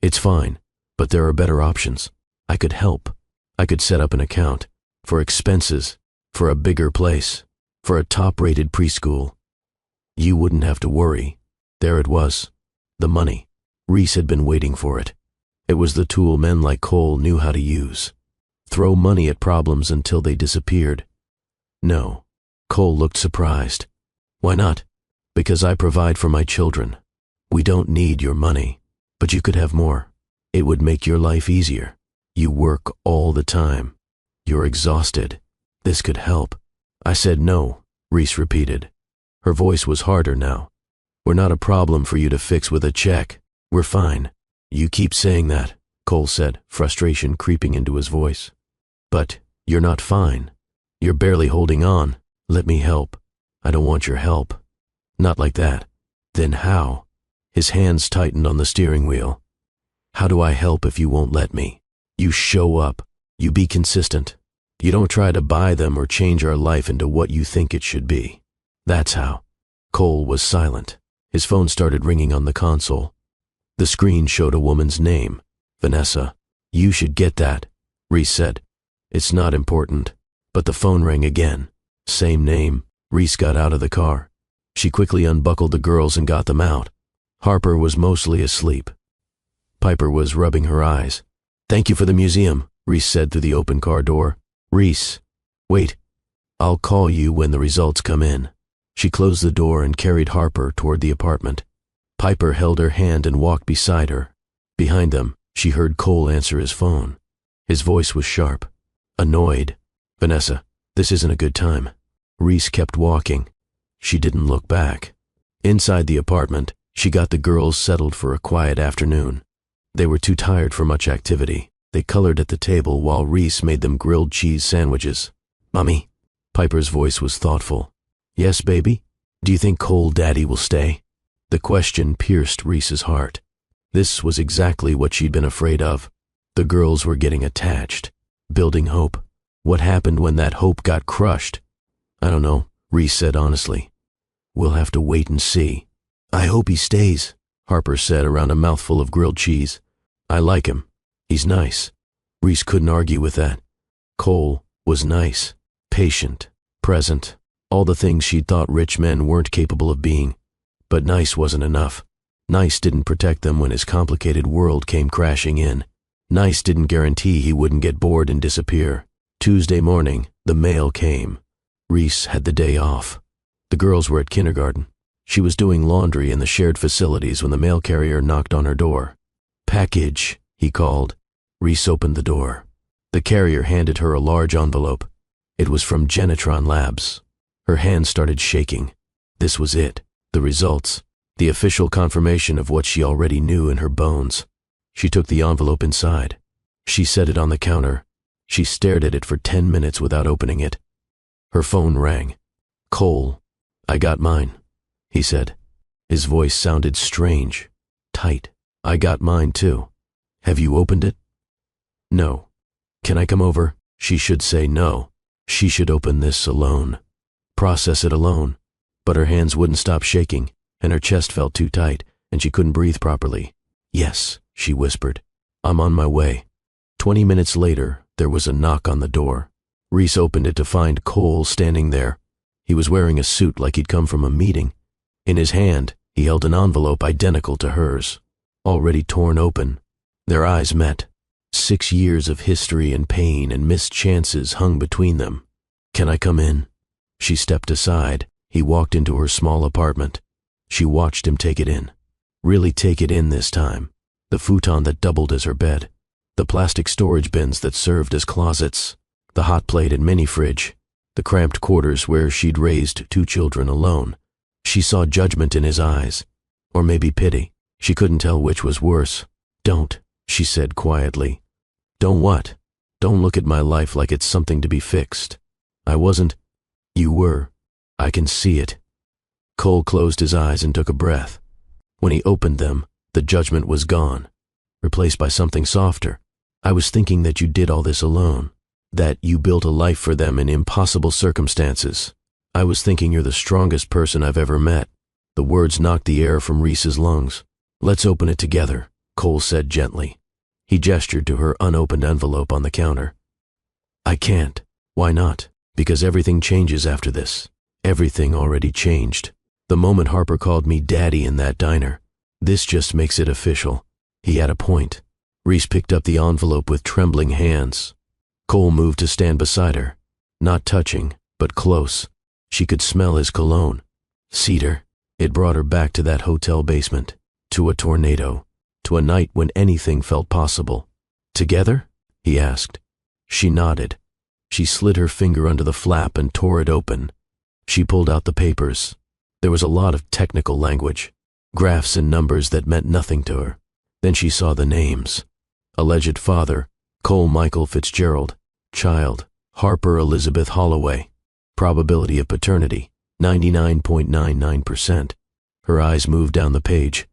It's fine, but there are better options. I could help. I could set up an account. For expenses. For a bigger place. For a top-rated preschool. You wouldn't have to worry. There it was. The money. Reese had been waiting for it. It was the tool men like Cole knew how to use. Throw money at problems until they disappeared. No. Cole looked surprised. Why not? Because I provide for my children. We don't need your money. But you could have more. It would make your life easier. You work all the time. You're exhausted. This could help. I said no, Reese repeated. Her voice was harder now. We're not a problem for you to fix with a check. We're fine. You keep saying that, Cole said, frustration creeping into his voice. But you're not fine. You're barely holding on. Let me help. I don't want your help. Not like that. Then how? His hands tightened on the steering wheel. How do I help if you won't let me? You show up. You be consistent. You don't try to buy them or change our life into what you think it should be. That's how. Cole was silent. His phone started ringing on the console. The screen showed a woman's name, Vanessa. You should get that, Reese said. It's not important. But the phone rang again. Same name. Reese got out of the car. She quickly unbuckled the girls and got them out. Harper was mostly asleep. Piper was rubbing her eyes. Thank you for the museum, Reese said through the open car door. Reese, wait. I'll call you when the results come in. She closed the door and carried Harper toward the apartment. Piper held her hand and walked beside her. Behind them, she heard Cole answer his phone. His voice was sharp, annoyed. Vanessa, this isn't a good time. Reese kept walking. She didn't look back. Inside the apartment, she got the girls settled for a quiet afternoon. They were too tired for much activity. They colored at the table while Reese made them grilled cheese sandwiches. Mommy? Piper's voice was thoughtful. Yes, baby? Do you think Cole Daddy will stay? The question pierced Reese's heart. This was exactly what she'd been afraid of. The girls were getting attached, building hope. What happened when that hope got crushed? I don't know, Reese said honestly. We'll have to wait and see. I hope he stays, Harper said around a mouthful of grilled cheese. I like him. He's nice. Reese couldn't argue with that. Cole was nice, patient, present, all the things she'd thought rich men weren't capable of being. But nice wasn't enough. Nice didn't protect them when his complicated world came crashing in. Nice didn't guarantee he wouldn't get bored and disappear. Tuesday morning, the mail came. Reese had the day off. The girls were at kindergarten. She was doing laundry in the shared facilities when the mail carrier knocked on her door. "Package," he called. Reese opened the door. The carrier handed her a large envelope. It was from Genetron Labs. Her hands started shaking. This was it, the results, the official confirmation of what she already knew in her bones. She took the envelope inside. She set it on the counter. She stared at it for 10 minutes without opening it. Her phone rang. "Cole, I got mine," he said. His voice sounded strange, tight. "I got mine too. Have you opened it?" "No." "Can I come over?" She should say no. She should open this alone. Process it alone. But her hands wouldn't stop shaking, and her chest felt too tight, and she couldn't breathe properly. "Yes," she whispered. "I'm on my way." 20 minutes later, there was a knock on the door. Reese opened it to find Cole standing there. He was wearing a suit like he'd come from a meeting. In his hand, he held an envelope identical to hers, already torn open. Their eyes met. 6 years of history and pain and missed chances hung between them. "Can I come in?" She stepped aside. He walked into her small apartment. She watched him take it in. Really take it in this time. The futon that doubled as her bed. The plastic storage bins that served as closets. The hot plate and mini fridge. The cramped quarters where she'd raised 2 children alone. She saw judgment in his eyes. Or maybe pity. She couldn't tell which was worse. "Don't," she said quietly. "Don't what?" "Don't look at my life like it's something to be fixed. I wasn't." "You were. I can see it." Cole closed his eyes and took a breath. When he opened them, the judgment was gone, replaced by something softer. "I was thinking that you did all this alone, that you built a life for them in impossible circumstances. I was thinking you're the strongest person I've ever met." The words knocked the air from Reese's lungs. "Let's open it together," Cole said gently. He gestured to her unopened envelope on the counter. "I can't." "Why not?" "Because everything changes after this." Everything already changed. The moment Harper called me Daddy in that diner. This just makes it official. He had a point. Reese picked up the envelope with trembling hands. Cole moved to stand beside her. Not touching, but close. She could smell his cologne. Cedar. It brought her back to that hotel basement. To a tornado. To a night when anything felt possible. "Together?" he asked. She nodded. She slid her finger under the flap and tore it open. She pulled out the papers. There was a lot of technical language, graphs and numbers that meant nothing to her. Then she saw the names. Alleged father, Cole Michael Fitzgerald. Child, Harper Elizabeth Holloway. Probability of paternity, 99.99%. Her eyes moved down the page.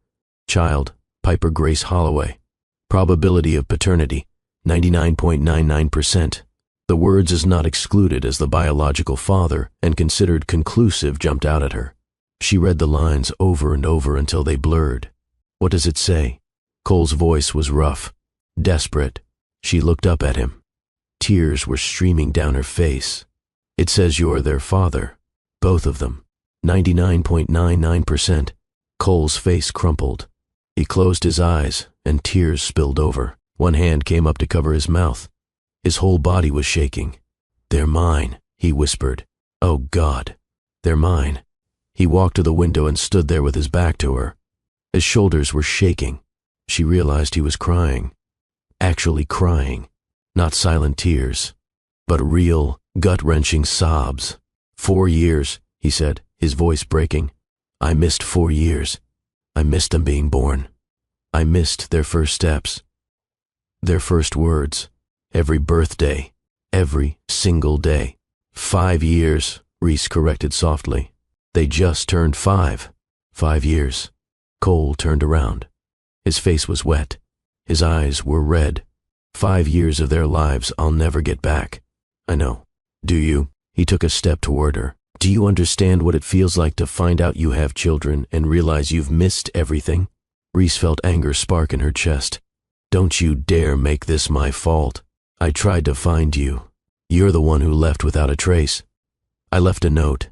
Child, Piper Grace Holloway. Probability of paternity, 99.99%. The words "is not excluded as the biological father and considered conclusive" jumped out at her. She read the lines over and over until they blurred. "What does it say?" Cole's voice was rough, desperate. She looked up at him. Tears were streaming down her face. "It says you're their father. Both of them. 99.99%. Cole's face crumpled. He closed his eyes, and tears spilled over. One hand came up to cover his mouth. His whole body was shaking. "They're mine," he whispered. "Oh, God. They're mine." He walked to the window and stood there with his back to her. His shoulders were shaking. She realized he was crying. Actually crying. Not silent tears, but real, gut-wrenching sobs. 4 years, he said, his voice breaking. "I missed 4 years. I missed them being born. I missed their first steps. Their first words. Every birthday. Every single day. 5 years, Reese corrected softly. They just turned 5. 5 years. Cole turned around. His face was wet. His eyes were red. 5 years of their lives I'll never get back. I know. Do you? He took a step toward her. Do you understand what it feels like to find out you have children and realize you've missed everything? Reese felt anger spark in her chest. Don't you dare make this my fault. I tried to find you. You're the one who left without a trace. I left a note.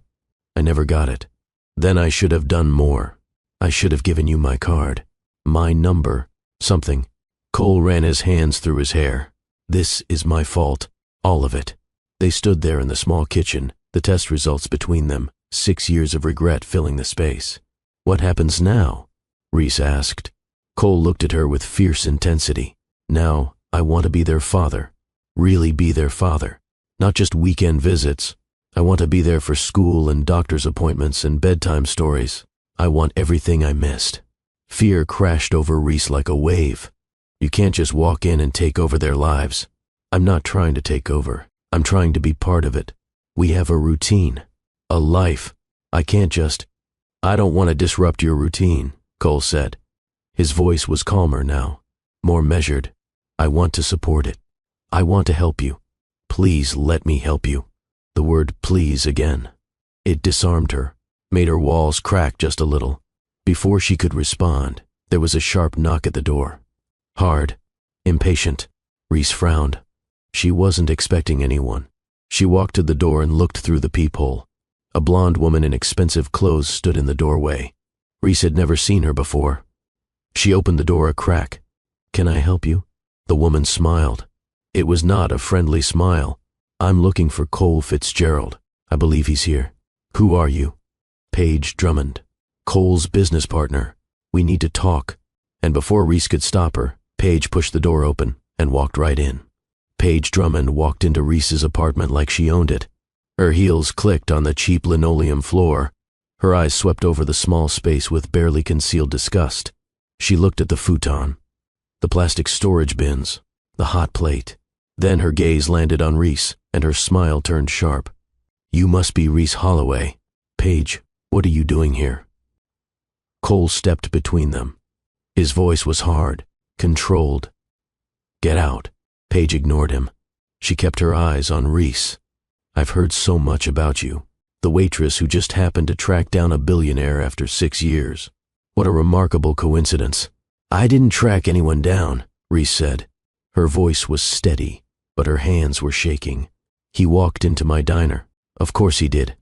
I never got it. Then I should have done more. I should have given you my card. My number. Something. Cole ran his hands through his hair. This is my fault. All of it. They stood there in the small kitchen, the test results between them, 6 years of regret filling the space. What happens now? Reese asked. Cole looked at her with fierce intensity. Now, I want to be their father. Really be their father. Not just weekend visits. I want to be there for school and doctor's appointments and bedtime stories. I want everything I missed. Fear crashed over Reese like a wave. You can't just walk in and take over their lives. I'm not trying to take over. I'm trying to be part of it. We have a routine. A life. I can't just... I don't want to disrupt your routine, Cole said. His voice was calmer now, more measured. I want to support it. I want to help you. Please let me help you. The word please again. It disarmed her, made her walls crack just a little. Before she could respond, there was a sharp knock at the door. Hard, impatient. Reese frowned. She wasn't expecting anyone. She walked to the door and looked through the peephole. A blonde woman in expensive clothes stood in the doorway. Reese had never seen her before. She opened the door a crack. Can I help you? The woman smiled. It was not a friendly smile. I'm looking for Cole Fitzgerald. I believe he's here. Who are you? Paige Drummond. Cole's business partner. We need to talk. And before Reese could stop her, Paige pushed the door open and walked right in. Paige Drummond walked into Reese's apartment like she owned it. Her heels clicked on the cheap linoleum floor. Her eyes swept over the small space with barely concealed disgust. She looked at the futon, the plastic storage bins, the hot plate. Then her gaze landed on Reese, and her smile turned sharp. You must be Reese Holloway. Paige, what are you doing here? Cole stepped between them. His voice was hard, controlled. Get out. Paige ignored him. She kept her eyes on Reese. I've heard so much about you. The waitress who just happened to track down a billionaire after 6 years. What a remarkable coincidence. I didn't track anyone down, Reese said. Her voice was steady, but her hands were shaking. He walked into my diner. Of course he did.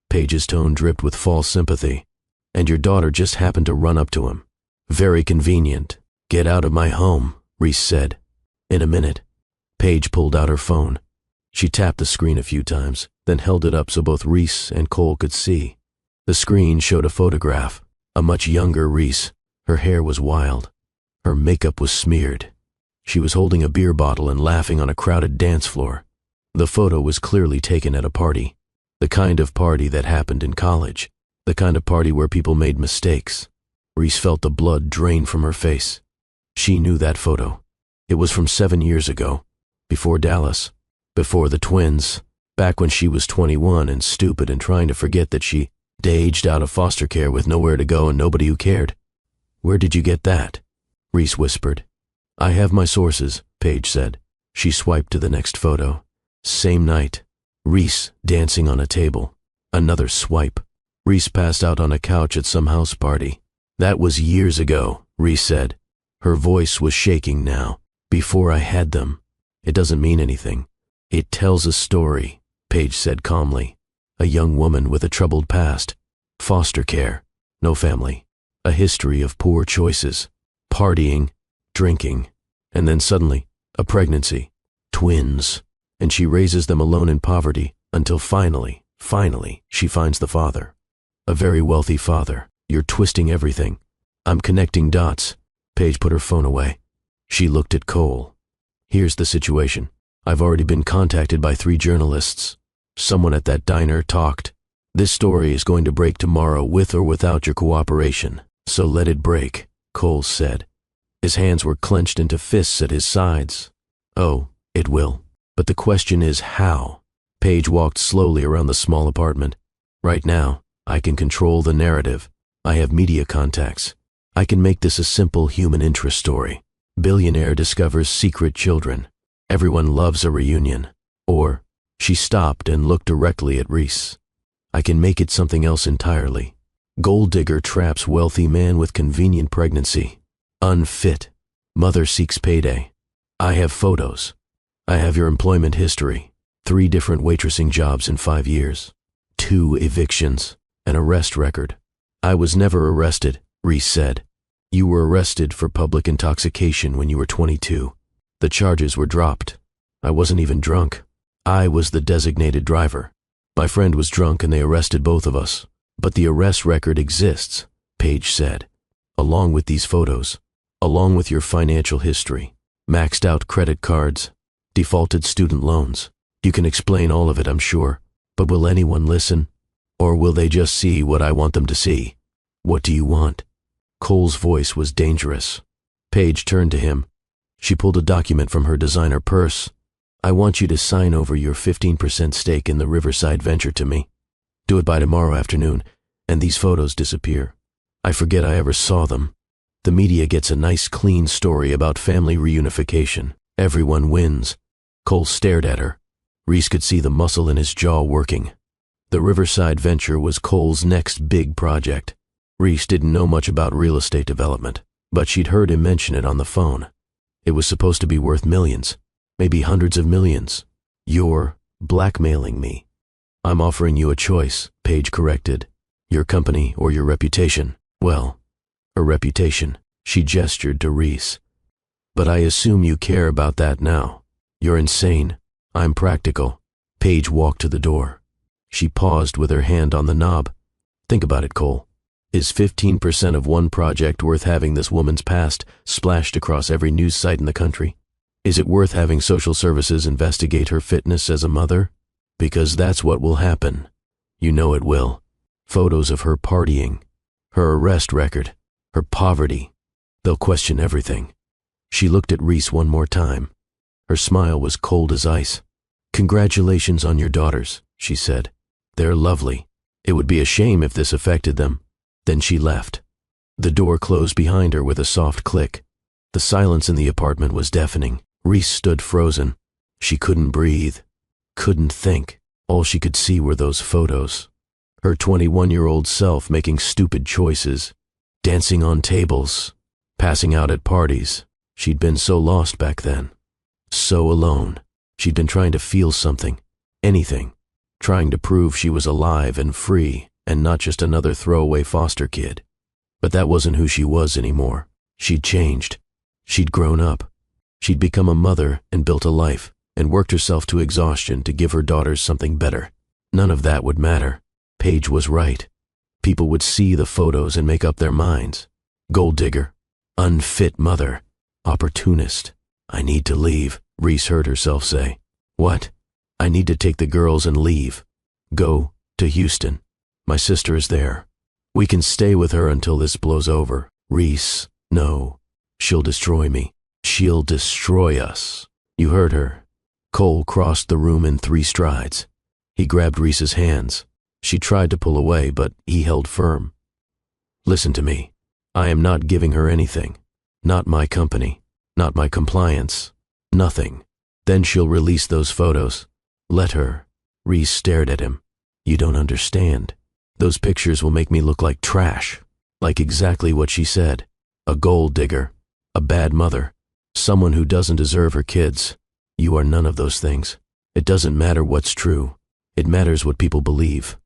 Paige's tone dripped with false sympathy. And your daughter just happened to run up to him. Very convenient. Get out of my home, Reese said. In a minute. Paige pulled out her phone. She tapped the screen a few times, then held it up so both Reese and Cole could see. The screen showed a photograph. A much younger Reese. Her hair was wild. Her makeup was smeared. She was holding a beer bottle and laughing on a crowded dance floor. The photo was clearly taken at a party. The kind of party that happened in college. The kind of party where people made mistakes. Reese felt the blood drain from her face. She knew that photo. It was from 7 years ago. Before Dallas. Before the twins. Back when she was 21 and stupid and trying to forget that she aged out of foster care with nowhere to go and nobody who cared. Where did you get that? Reese whispered. I have my sources, Paige said. She swiped to the next photo. Same night. Reese dancing on a table. Another swipe. Reese passed out on a couch at some house party. That was years ago, Reese said. Her voice was shaking now. Before I had them. It doesn't mean anything. It tells a story, Paige said calmly. A young woman with a troubled past. Foster care. No family. A history of poor choices. Partying. Drinking. And then suddenly, a pregnancy. Twins. And she raises them alone in poverty until finally, she finds the father. A very wealthy father. You're twisting everything. I'm connecting dots. Paige put her phone away. She looked at Cole. Here's the situation. I've already been contacted by 3 journalists. Someone at that diner talked. This story is going to break tomorrow with or without your cooperation. So let it break, Cole said. His hands were clenched into fists at his sides. Oh, it will. But the question is how? Paige walked slowly around the small apartment. Right now, I can control the narrative. I have media contacts. I can make this a simple human interest story. Billionaire discovers secret children. Everyone loves a reunion. Or, she stopped and looked directly at Reese. I can make it something else entirely. Gold digger traps wealthy man with convenient pregnancy. Unfit. Mother seeks payday. I have photos. I have your employment history. 3 different waitressing jobs in 5 years. 2 evictions. An arrest record. I was never arrested, Reese said. You were arrested for public intoxication when you were 22. The charges were dropped. I wasn't even drunk. I was the designated driver. My friend was drunk and they arrested both of us. But the arrest record exists. Paige said. Along with these photos, along with your financial history, maxed out credit cards, defaulted student loans. You can explain all of it, I'm sure, but will anyone listen? Or will they just see what I want them to see? What do you want? Cole's voice was dangerous. Paige turned to him. She pulled a document from her designer purse. I want you to sign over your 15% stake in the Riverside venture to me. Do it by tomorrow afternoon, and these photos disappear. I forget I ever saw them. The media gets a nice clean story about family reunification. Everyone wins. Cole stared at her. Reese could see the muscle in his jaw working. The Riverside venture was Cole's next big project. Reese didn't know much about real estate development, but she'd heard him mention it on the phone. It was supposed to be worth millions, maybe hundreds of millions. You're blackmailing me. I'm offering you a choice, Paige corrected. Your company or your reputation. Well, her reputation. She gestured to Reese. But I assume you care about that now. You're insane. I'm practical. Paige walked to the door. She paused with her hand on the knob. Think about it, Cole. Is 15% of one project worth having this woman's past splashed across every news site in the country? Is it worth having social services investigate her fitness as a mother? Because that's what will happen. You know it will. Photos of her partying, her arrest record, her poverty. They'll question everything. She looked at Reese one more time. Her smile was cold as ice. Congratulations on your daughters, she said. They're lovely. It would be a shame if this affected them. Then she left. The door closed behind her with a soft click. The silence in the apartment was deafening. Reese stood frozen. She couldn't breathe, couldn't think. All she could see were those photos. Her 21-year-old self making stupid choices, dancing on tables, passing out at parties. She'd been so lost back then, so alone. She'd been trying to feel something, anything, trying to prove she was alive and free and not just another throwaway foster kid. But that wasn't who she was anymore. She'd changed. She'd grown up. She'd become a mother and built a life and worked herself to exhaustion to give her daughters something better. None of that would matter. Paige was right. People would see the photos and make up their minds. Gold digger, unfit mother, opportunist. I need to leave, Reese heard herself say. What? I need to take the girls and leave. Go to Houston. My sister is there. We can stay with her until this blows over. Reese, no. She'll destroy me. She'll destroy us. You heard her. Cole crossed the room in 3 strides. He grabbed Reese's hands. She tried to pull away, but he held firm. Listen to me. I am not giving her anything. Not my company. Not my compliance. Nothing. Then she'll release those photos. Let her. Reese stared at him. You don't understand. Those pictures will make me look like trash. Like exactly what she said. A gold digger. A bad mother. Someone who doesn't deserve her kids. You are none of those things. It doesn't matter what's true. It matters what people believe.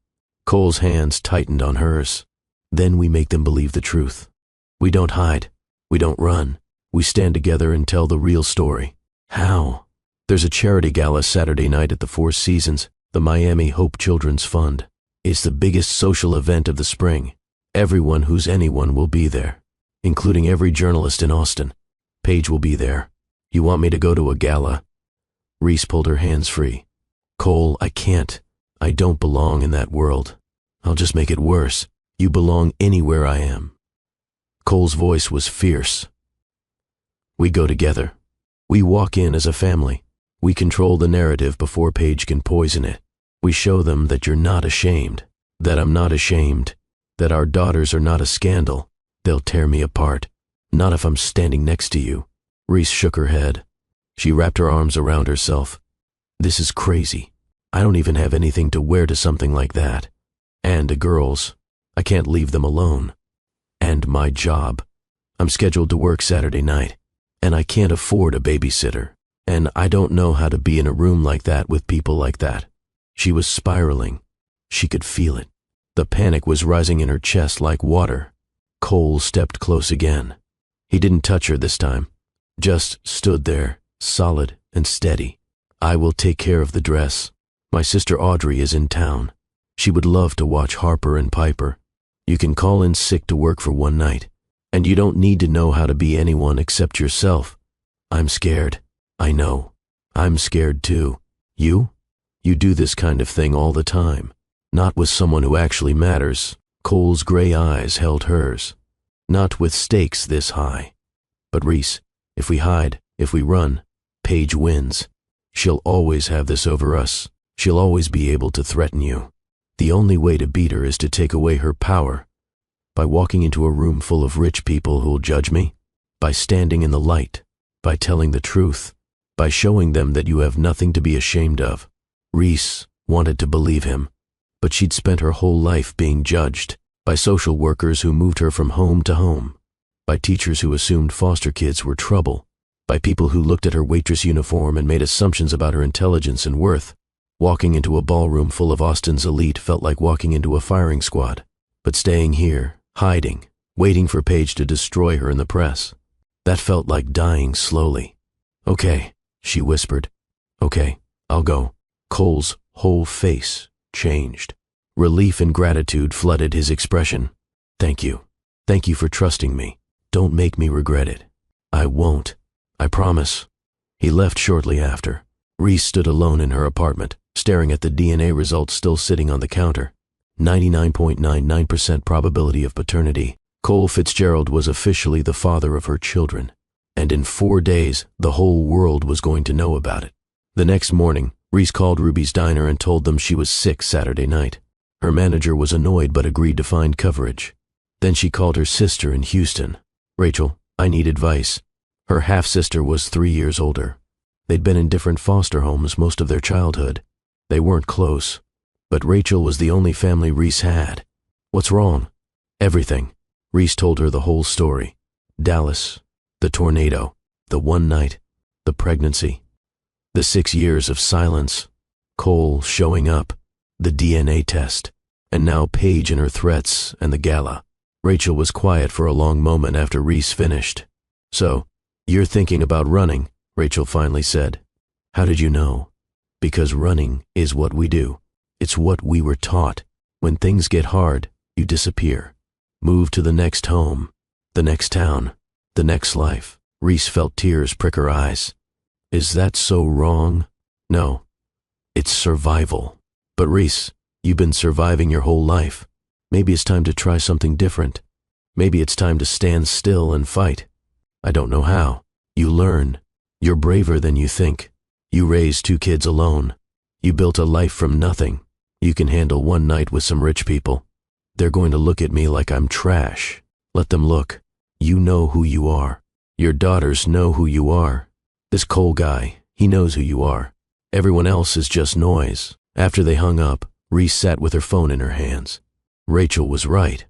Cole's hands tightened on hers. Then we make them believe the truth. We don't hide. We don't run. We stand together and tell the real story. How? There's a charity gala Saturday night at the Four Seasons, the Miami Hope Children's Fund. It's the biggest social event of the spring. Everyone who's anyone will be there, including every journalist in Austin. Paige will be there. You want me to go to a gala? Reese pulled her hands free. Cole, I can't. I don't belong in that world. I'll just make it worse. You belong anywhere I am. Cole's voice was fierce. We go together. We walk in as a family. We control the narrative before Paige can poison it. We show them that you're not ashamed, that I'm not ashamed, that our daughters are not a scandal. They'll tear me apart. Not if I'm standing next to you. Reese shook her head. She wrapped her arms around herself. This is crazy. I don't even have anything to wear to something like that. And the girls. I can't leave them alone. And my job. I'm scheduled to work Saturday night, and I can't afford a babysitter. And I don't know how to be in a room like that with people like that. She was spiraling. She could feel it. The panic was rising in her chest like water. Cole stepped close again. He didn't touch her this time. Just stood there, solid and steady. I will take care of the dress. My sister Audrey is in town. She would love to watch Harper and Piper. You can call in sick to work for one night, and you don't need to know how to be anyone except yourself. I'm scared. I know. I'm scared too. You? You do this kind of thing all the time. Not with someone who actually matters. Cole's gray eyes held hers. Not with stakes this high. But Reese, if we hide, if we run, Paige wins. She'll always have this over us. She'll always be able to threaten you. The only way to beat her is to take away her power. By walking into a room full of rich people who'll judge me. By standing in the light. By telling the truth. By showing them that you have nothing to be ashamed of. Reese wanted to believe him, but she'd spent her whole life being judged by social workers who moved her from home to home, by teachers who assumed foster kids were trouble, by people who looked at her waitress uniform and made assumptions about her intelligence and worth. Walking into a ballroom full of Austin's elite felt like walking into a firing squad, but staying here, hiding, waiting for Paige to destroy her in the press, that felt like dying slowly. Okay, she whispered. Okay, I'll go. Cole's whole face changed. Relief and gratitude flooded his expression. Thank you. Thank you for trusting me. Don't make me regret it. I won't. I promise. He left shortly after. Reese stood alone in her apartment, staring at the DNA results still sitting on the counter. 99.99% probability of paternity. Cole Fitzgerald was officially the father of her children. And in 4 days, the whole world was going to know about it. The next morning, Reese called Ruby's Diner and told them she was sick Saturday night. Her manager was annoyed but agreed to find coverage. Then she called her sister in Houston. Rachel, I need advice. Her half-sister was 3 years older. They'd been in different foster homes most of their childhood. They weren't close. But Rachel was the only family Reese had. What's wrong? Everything. Reese told her the whole story. Dallas, the tornado, the one night, the pregnancy. The 6 years of silence, Cole showing up, the DNA test, and now Paige and her threats and the gala. Rachel was quiet for a long moment after Reese finished. So, you're thinking about running, Rachel finally said. How did you know? Because running is what we do. It's what we were taught. When things get hard, you disappear. Move to the next home, the next town, the next life. Reese felt tears prick her eyes. Is that so wrong? No. It's survival. But Reese, you've been surviving your whole life. Maybe it's time to try something different. Maybe it's time to stand still and fight. I don't know how. You learn. You're braver than you think. You raised 2 kids alone. You built a life from nothing. You can handle one night with some rich people. They're going to look at me like I'm trash. Let them look. You know who you are. Your daughters know who you are. This Cole guy, he knows who you are. Everyone else is just noise. After they hung up, Reese sat with her phone in her hands. Rachel was right.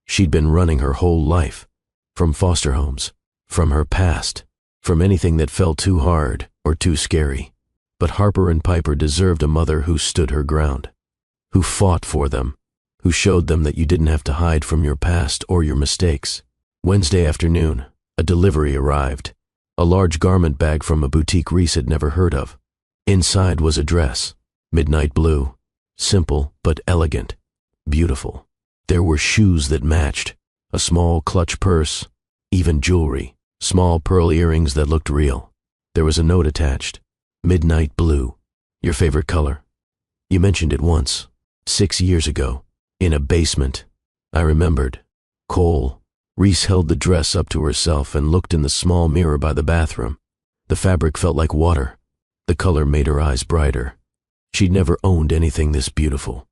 She'd been running her whole life. From foster homes. From her past. From anything that felt too hard or too scary. But Harper and Piper deserved a mother who stood her ground. Who fought for them. Who showed them that you didn't have to hide from your past or your mistakes. Wednesday afternoon, a delivery arrived. A large garment bag from a boutique Reese had never heard of. Inside was a dress, midnight blue, simple but elegant, beautiful. There were shoes that matched, a small clutch purse, even jewelry, small pearl earrings that looked real. There was a note attached, midnight blue, your favorite color. You mentioned it once, 6 years ago, in a basement. I remembered. Cole. Reese held the dress up to herself and looked in the small mirror by the bathroom. The fabric felt like water. The color made her eyes brighter. She'd never owned anything this beautiful.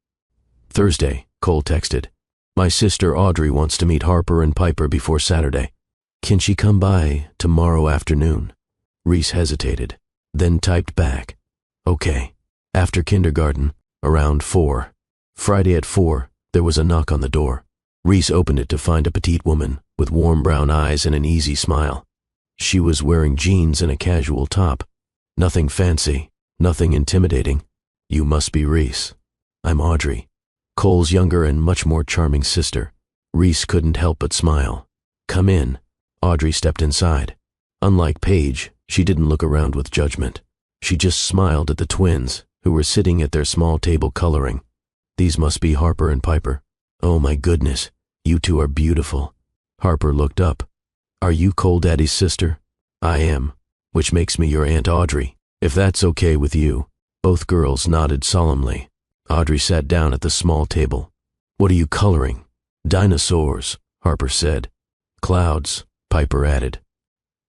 Thursday, Cole texted. My sister Audrey wants to meet Harper and Piper before Saturday. Can she come by tomorrow afternoon? Reese hesitated, then typed back. Okay. After kindergarten, around 4. Friday at 4, there was a knock on the door. Reese opened it to find a petite woman with warm brown eyes and an easy smile. She was wearing jeans and a casual top. Nothing fancy, nothing intimidating. You must be Reese. I'm Audrey, Cole's younger and much more charming sister. Reese couldn't help but smile. Come in. Audrey stepped inside. Unlike Paige, she didn't look around with judgment. She just smiled at the twins, who were sitting at their small table coloring. These must be Harper and Piper. Oh my goodness, You two are beautiful. Harper looked up. Are you Cole Daddy's sister? I am, which makes me your Aunt Audrey, if that's okay with you. Both girls nodded solemnly. Audrey sat down at the small table. What are you coloring? Dinosaurs, Harper said. Clouds, Piper added.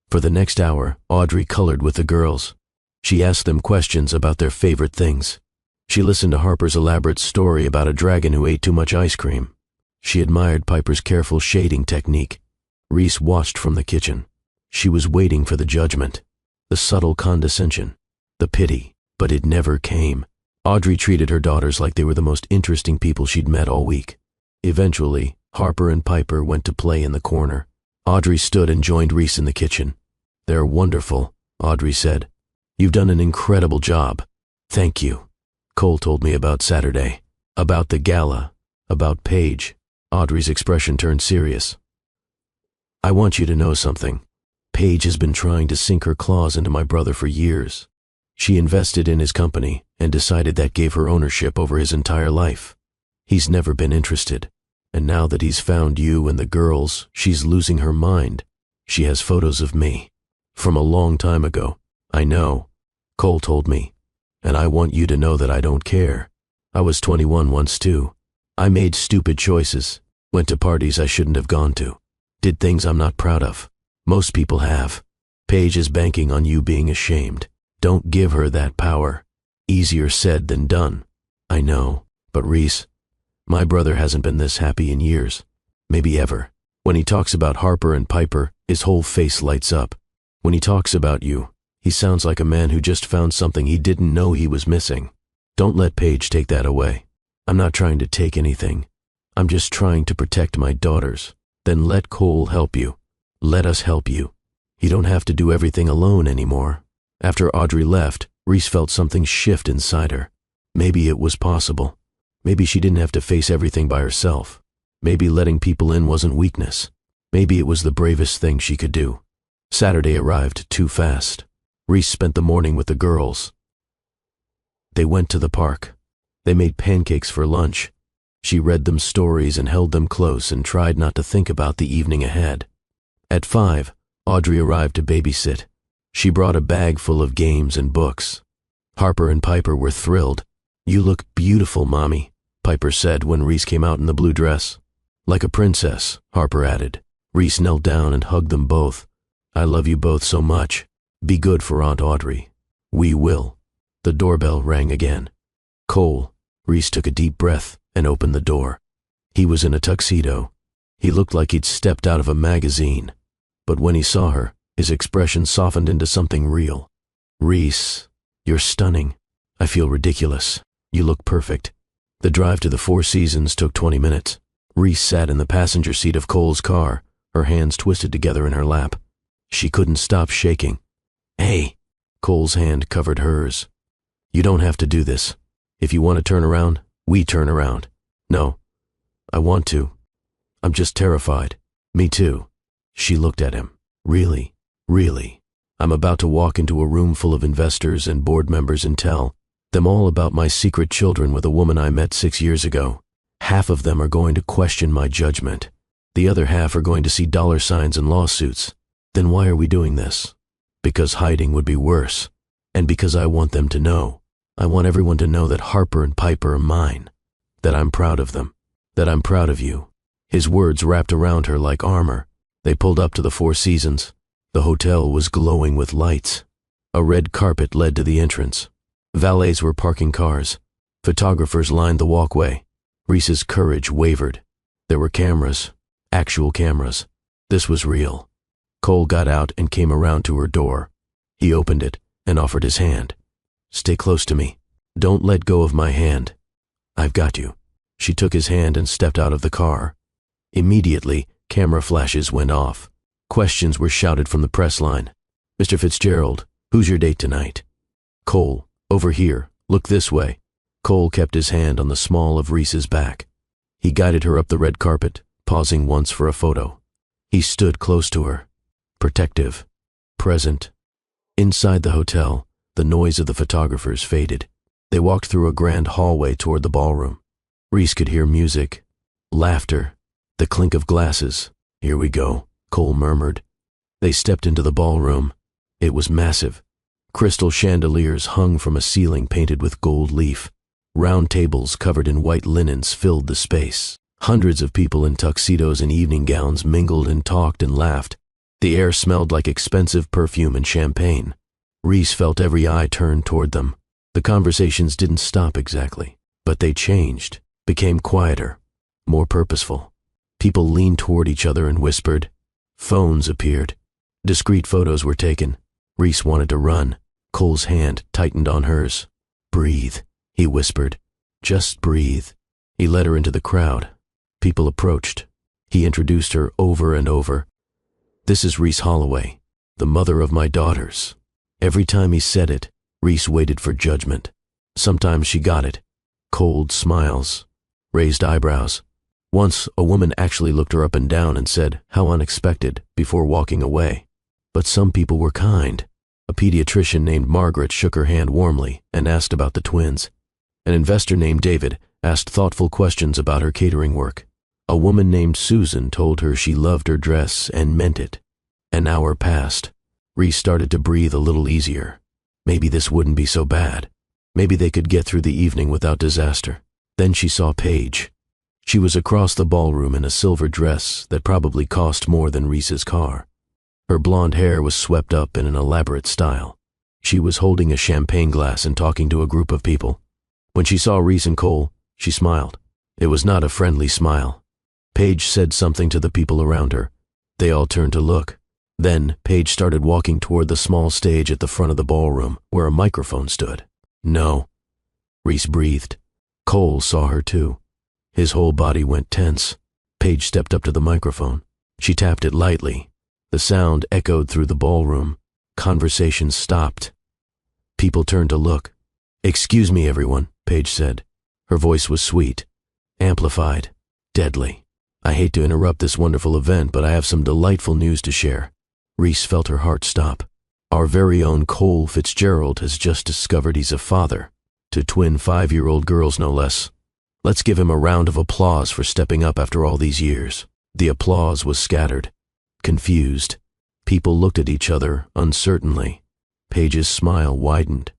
For the next hour, Audrey colored with the girls. She asked them questions about their favorite things. She listened to Harper's elaborate story about a dragon who ate too much ice cream. She admired Piper's careful shading technique. Reese watched from the kitchen. She was waiting for the judgment, the subtle condescension, the pity, but it never came. Audrey treated her daughters like they were the most interesting people she'd met all week. Eventually, Harper and Piper went to play in the corner. Audrey stood and joined Reese in the kitchen. They're wonderful, Audrey said. You've done an incredible job. Thank you. Cole told me about Saturday, about the gala, about Paige. Audrey's expression turned serious. I want you to know something. Paige has been trying to sink her claws into my brother for years. She invested in his company and decided that gave her ownership over his entire life. He's never been interested, and now that he's found you and the girls, she's losing her mind. She has photos of me. From a long time ago. I know. Cole told me. And I want you to know that I don't care. I was 21 once too. I made stupid choices, went to parties I shouldn't have gone to, did things I'm not proud of. Most people have. Paige is banking on you being ashamed. Don't give her that power. Easier said than done. I know, but Reese, my brother hasn't been this happy in years, maybe ever. When he talks about Harper and Piper, his whole face lights up. When he talks about you, he sounds like a man who just found something he didn't know he was missing. Don't let Paige take that away. I'm not trying to take anything. I'm just trying to protect my daughters. Then let Cole help you. Let us help you. You don't have to do everything alone anymore. After Audrey left, Reese felt something shift inside her. Maybe it was possible. Maybe she didn't have to face everything by herself. Maybe letting people in wasn't weakness. Maybe it was the bravest thing she could do. Saturday arrived too fast. Reese spent the morning with the girls. They went to the park. They made pancakes for lunch. She read them stories and held them close and tried not to think about the evening ahead. At 5, Audrey arrived to babysit. She brought a bag full of games and books. Harper and Piper were thrilled. You look beautiful, Mommy, Piper said when Reese came out in the blue dress. Like a princess, Harper added. Reese knelt down and hugged them both. I love you both so much. Be good for Aunt Audrey. We will. The doorbell rang again. Cole. Reese took a deep breath and opened the door. He was in a tuxedo. He looked like he'd stepped out of a magazine. But when he saw her, his expression softened into something real. Reese, you're stunning. I feel ridiculous. You look perfect. The drive to the Four Seasons took 20 minutes. Reese sat in the passenger seat of Cole's car, her hands twisted together in her lap. She couldn't stop shaking. Hey, Cole's hand covered hers. You don't have to do this. If you want to turn around, we turn around. No, I want to. I'm just terrified. Me too. She looked at him. Really, really. I'm about to walk into a room full of investors and board members and tell them all about my secret children with a woman I met 6 years ago. Half of them are going to question my judgment. The other half are going to see dollar signs and lawsuits. Then why are we doing this? Because hiding would be worse. And because I want them to know. I want everyone to know that Harper and Piper are mine. That I'm proud of them. That I'm proud of you. His words wrapped around her like armor. They pulled up to the Four Seasons. The hotel was glowing with lights. A red carpet led to the entrance. Valets were parking cars. Photographers lined the walkway. Reese's courage wavered. There were cameras. Actual cameras. This was real. Cole got out and came around to her door. He opened it and offered his hand. Stay close to me. Don't let go of my hand. I've got you. She took his hand and stepped out of the car. Immediately, camera flashes went off. Questions were shouted from the press line. Mr. Fitzgerald, who's your date tonight? Cole, over here, look this way. Cole kept his hand on the small of Reese's back. He guided her up the red carpet, pausing once for a photo. He stood close to her, protective, present. Inside the hotel, the noise of the photographers faded. They walked through a grand hallway toward the ballroom. Reese could hear music, laughter, The clink of glasses. "Here we go," Cole murmured. They stepped into the ballroom. It was massive. Crystal chandeliers hung from a ceiling painted with gold leaf. Round tables covered in white linens filled the space. Hundreds of people in tuxedos and evening gowns mingled and talked and laughed. The air smelled like expensive perfume and champagne. Reese felt every eye turned toward them. The conversations didn't stop exactly, but they changed, became quieter, more purposeful. People leaned toward each other and whispered. Phones appeared. Discreet photos were taken. Reese wanted to run. Cole's hand tightened on hers. "Breathe," he whispered. "Just breathe." He led her into the crowd. People approached. He introduced her over and over. "This is Reese Holloway, the mother of my daughters." Every time he said it, Reese waited for judgment. Sometimes she got it. Cold smiles, raised eyebrows. Once, a woman actually looked her up and down and said, "How unexpected," before walking away. But some people were kind. A pediatrician named Margaret shook her hand warmly and asked about the twins. An investor named David asked thoughtful questions about her catering work. A woman named Susan told her she loved her dress and meant it. An hour passed. Reese started to breathe a little easier. Maybe this wouldn't be so bad. Maybe they could get through the evening without disaster. Then she saw Paige. She was across the ballroom in a silver dress that probably cost more than Reese's car. Her blonde hair was swept up in an elaborate style. She was holding a champagne glass and talking to a group of people. When she saw Reese and Cole, she smiled. It was not a friendly smile. Paige said something to the people around her. They all turned to look. Then Paige started walking toward the small stage at the front of the ballroom, where a microphone stood. "No," Reese breathed. Cole saw her too. His whole body went tense. Paige stepped up to the microphone. She tapped it lightly. The sound echoed through the ballroom. Conversation stopped. People turned to look. "Excuse me, everyone," Paige said. Her voice was sweet, amplified, deadly. "I hate to interrupt this wonderful event, but I have some delightful news to share." Reese felt her heart stop. "Our very own Cole Fitzgerald has just discovered he's a father, to twin 5-year-old girls no less. Let's give him a round of applause for stepping up after all these years." The applause was scattered, confused. People looked at each other uncertainly. Paige's smile widened.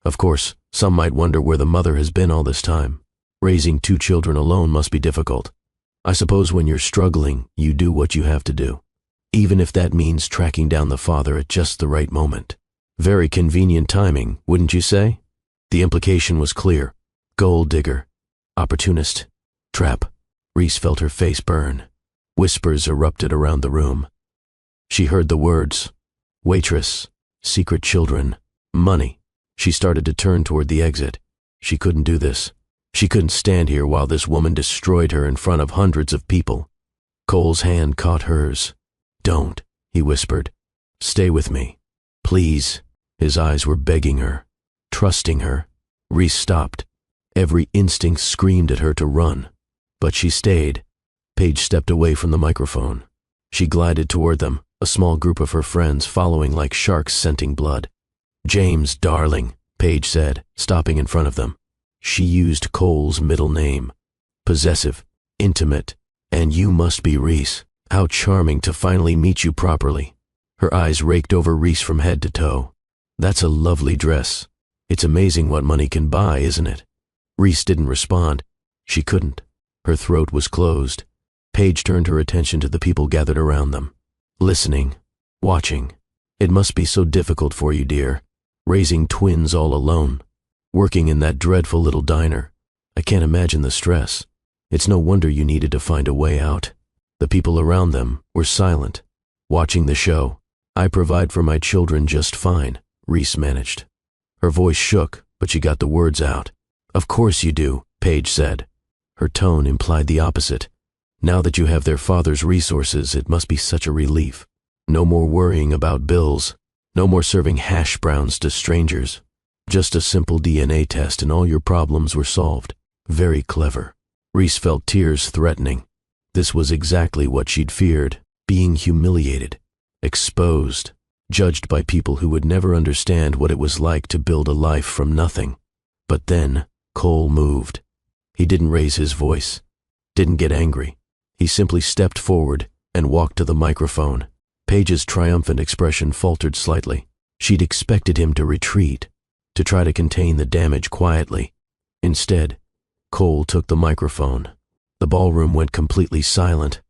Of course, some might wonder where the mother has been all this time. Raising 2 children alone must be difficult. I suppose when you're struggling, you do what you have to do, even if that means tracking down the father at just the right moment. Very convenient timing, wouldn't you say? The implication was clear. Gold digger, opportunist, trap. Reese felt her face burn. Whispers erupted around the room. She heard the words, waitress, secret children, money. She started to turn toward the exit. She couldn't do this. She couldn't stand here while this woman destroyed her in front of hundreds of people. Cole's hand caught hers. "Don't," he whispered. "Stay with me. Please." His eyes were begging her, trusting her. Reese stopped. Every instinct screamed at her to run. But she stayed. Paige stepped away from the microphone. She glided toward them, a small group of her friends following like sharks scenting blood. "James, darling," Paige said, stopping in front of them. She used Cole's middle name. Possessive, intimate, and you must be Reese. How charming to finally meet you properly. Her eyes raked over Reese from head to toe. "That's a lovely dress. It's amazing what money can buy, isn't it?" Reese didn't respond. She couldn't. Her throat was closed. Paige turned her attention to the people gathered around them. Listening, watching. "It must be so difficult for you, dear. Raising twins all alone. Working in that dreadful little diner. I can't imagine the stress. It's no wonder you needed to find a way out." The people around them were silent, watching the show. "I provide for my children just fine," Reese managed. Her voice shook, but she got the words out. "Of course you do," Paige said. Her tone implied the opposite. "Now that you have their father's resources, it must be such a relief. No more worrying about bills. No more serving hash browns to strangers. Just a simple DNA test and all your problems were solved. Very clever." Reese felt tears threatening. This was exactly what she'd feared, being humiliated, exposed, judged by people who would never understand what it was like to build a life from nothing. But then Cole moved. He didn't raise his voice, didn't get angry. He simply stepped forward and walked to the microphone. Paige's triumphant expression faltered slightly. She'd expected him to retreat, to try to contain the damage quietly. Instead, Cole took the microphone. The ballroom went completely silent.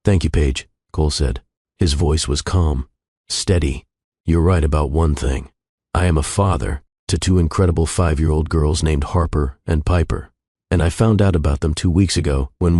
"Thank you, Paige," Cole said. His voice was calm, steady. "You're right about one thing. I am a father to two incredible 5-year-old girls named Harper and Piper, and I found out about them 2 weeks ago when one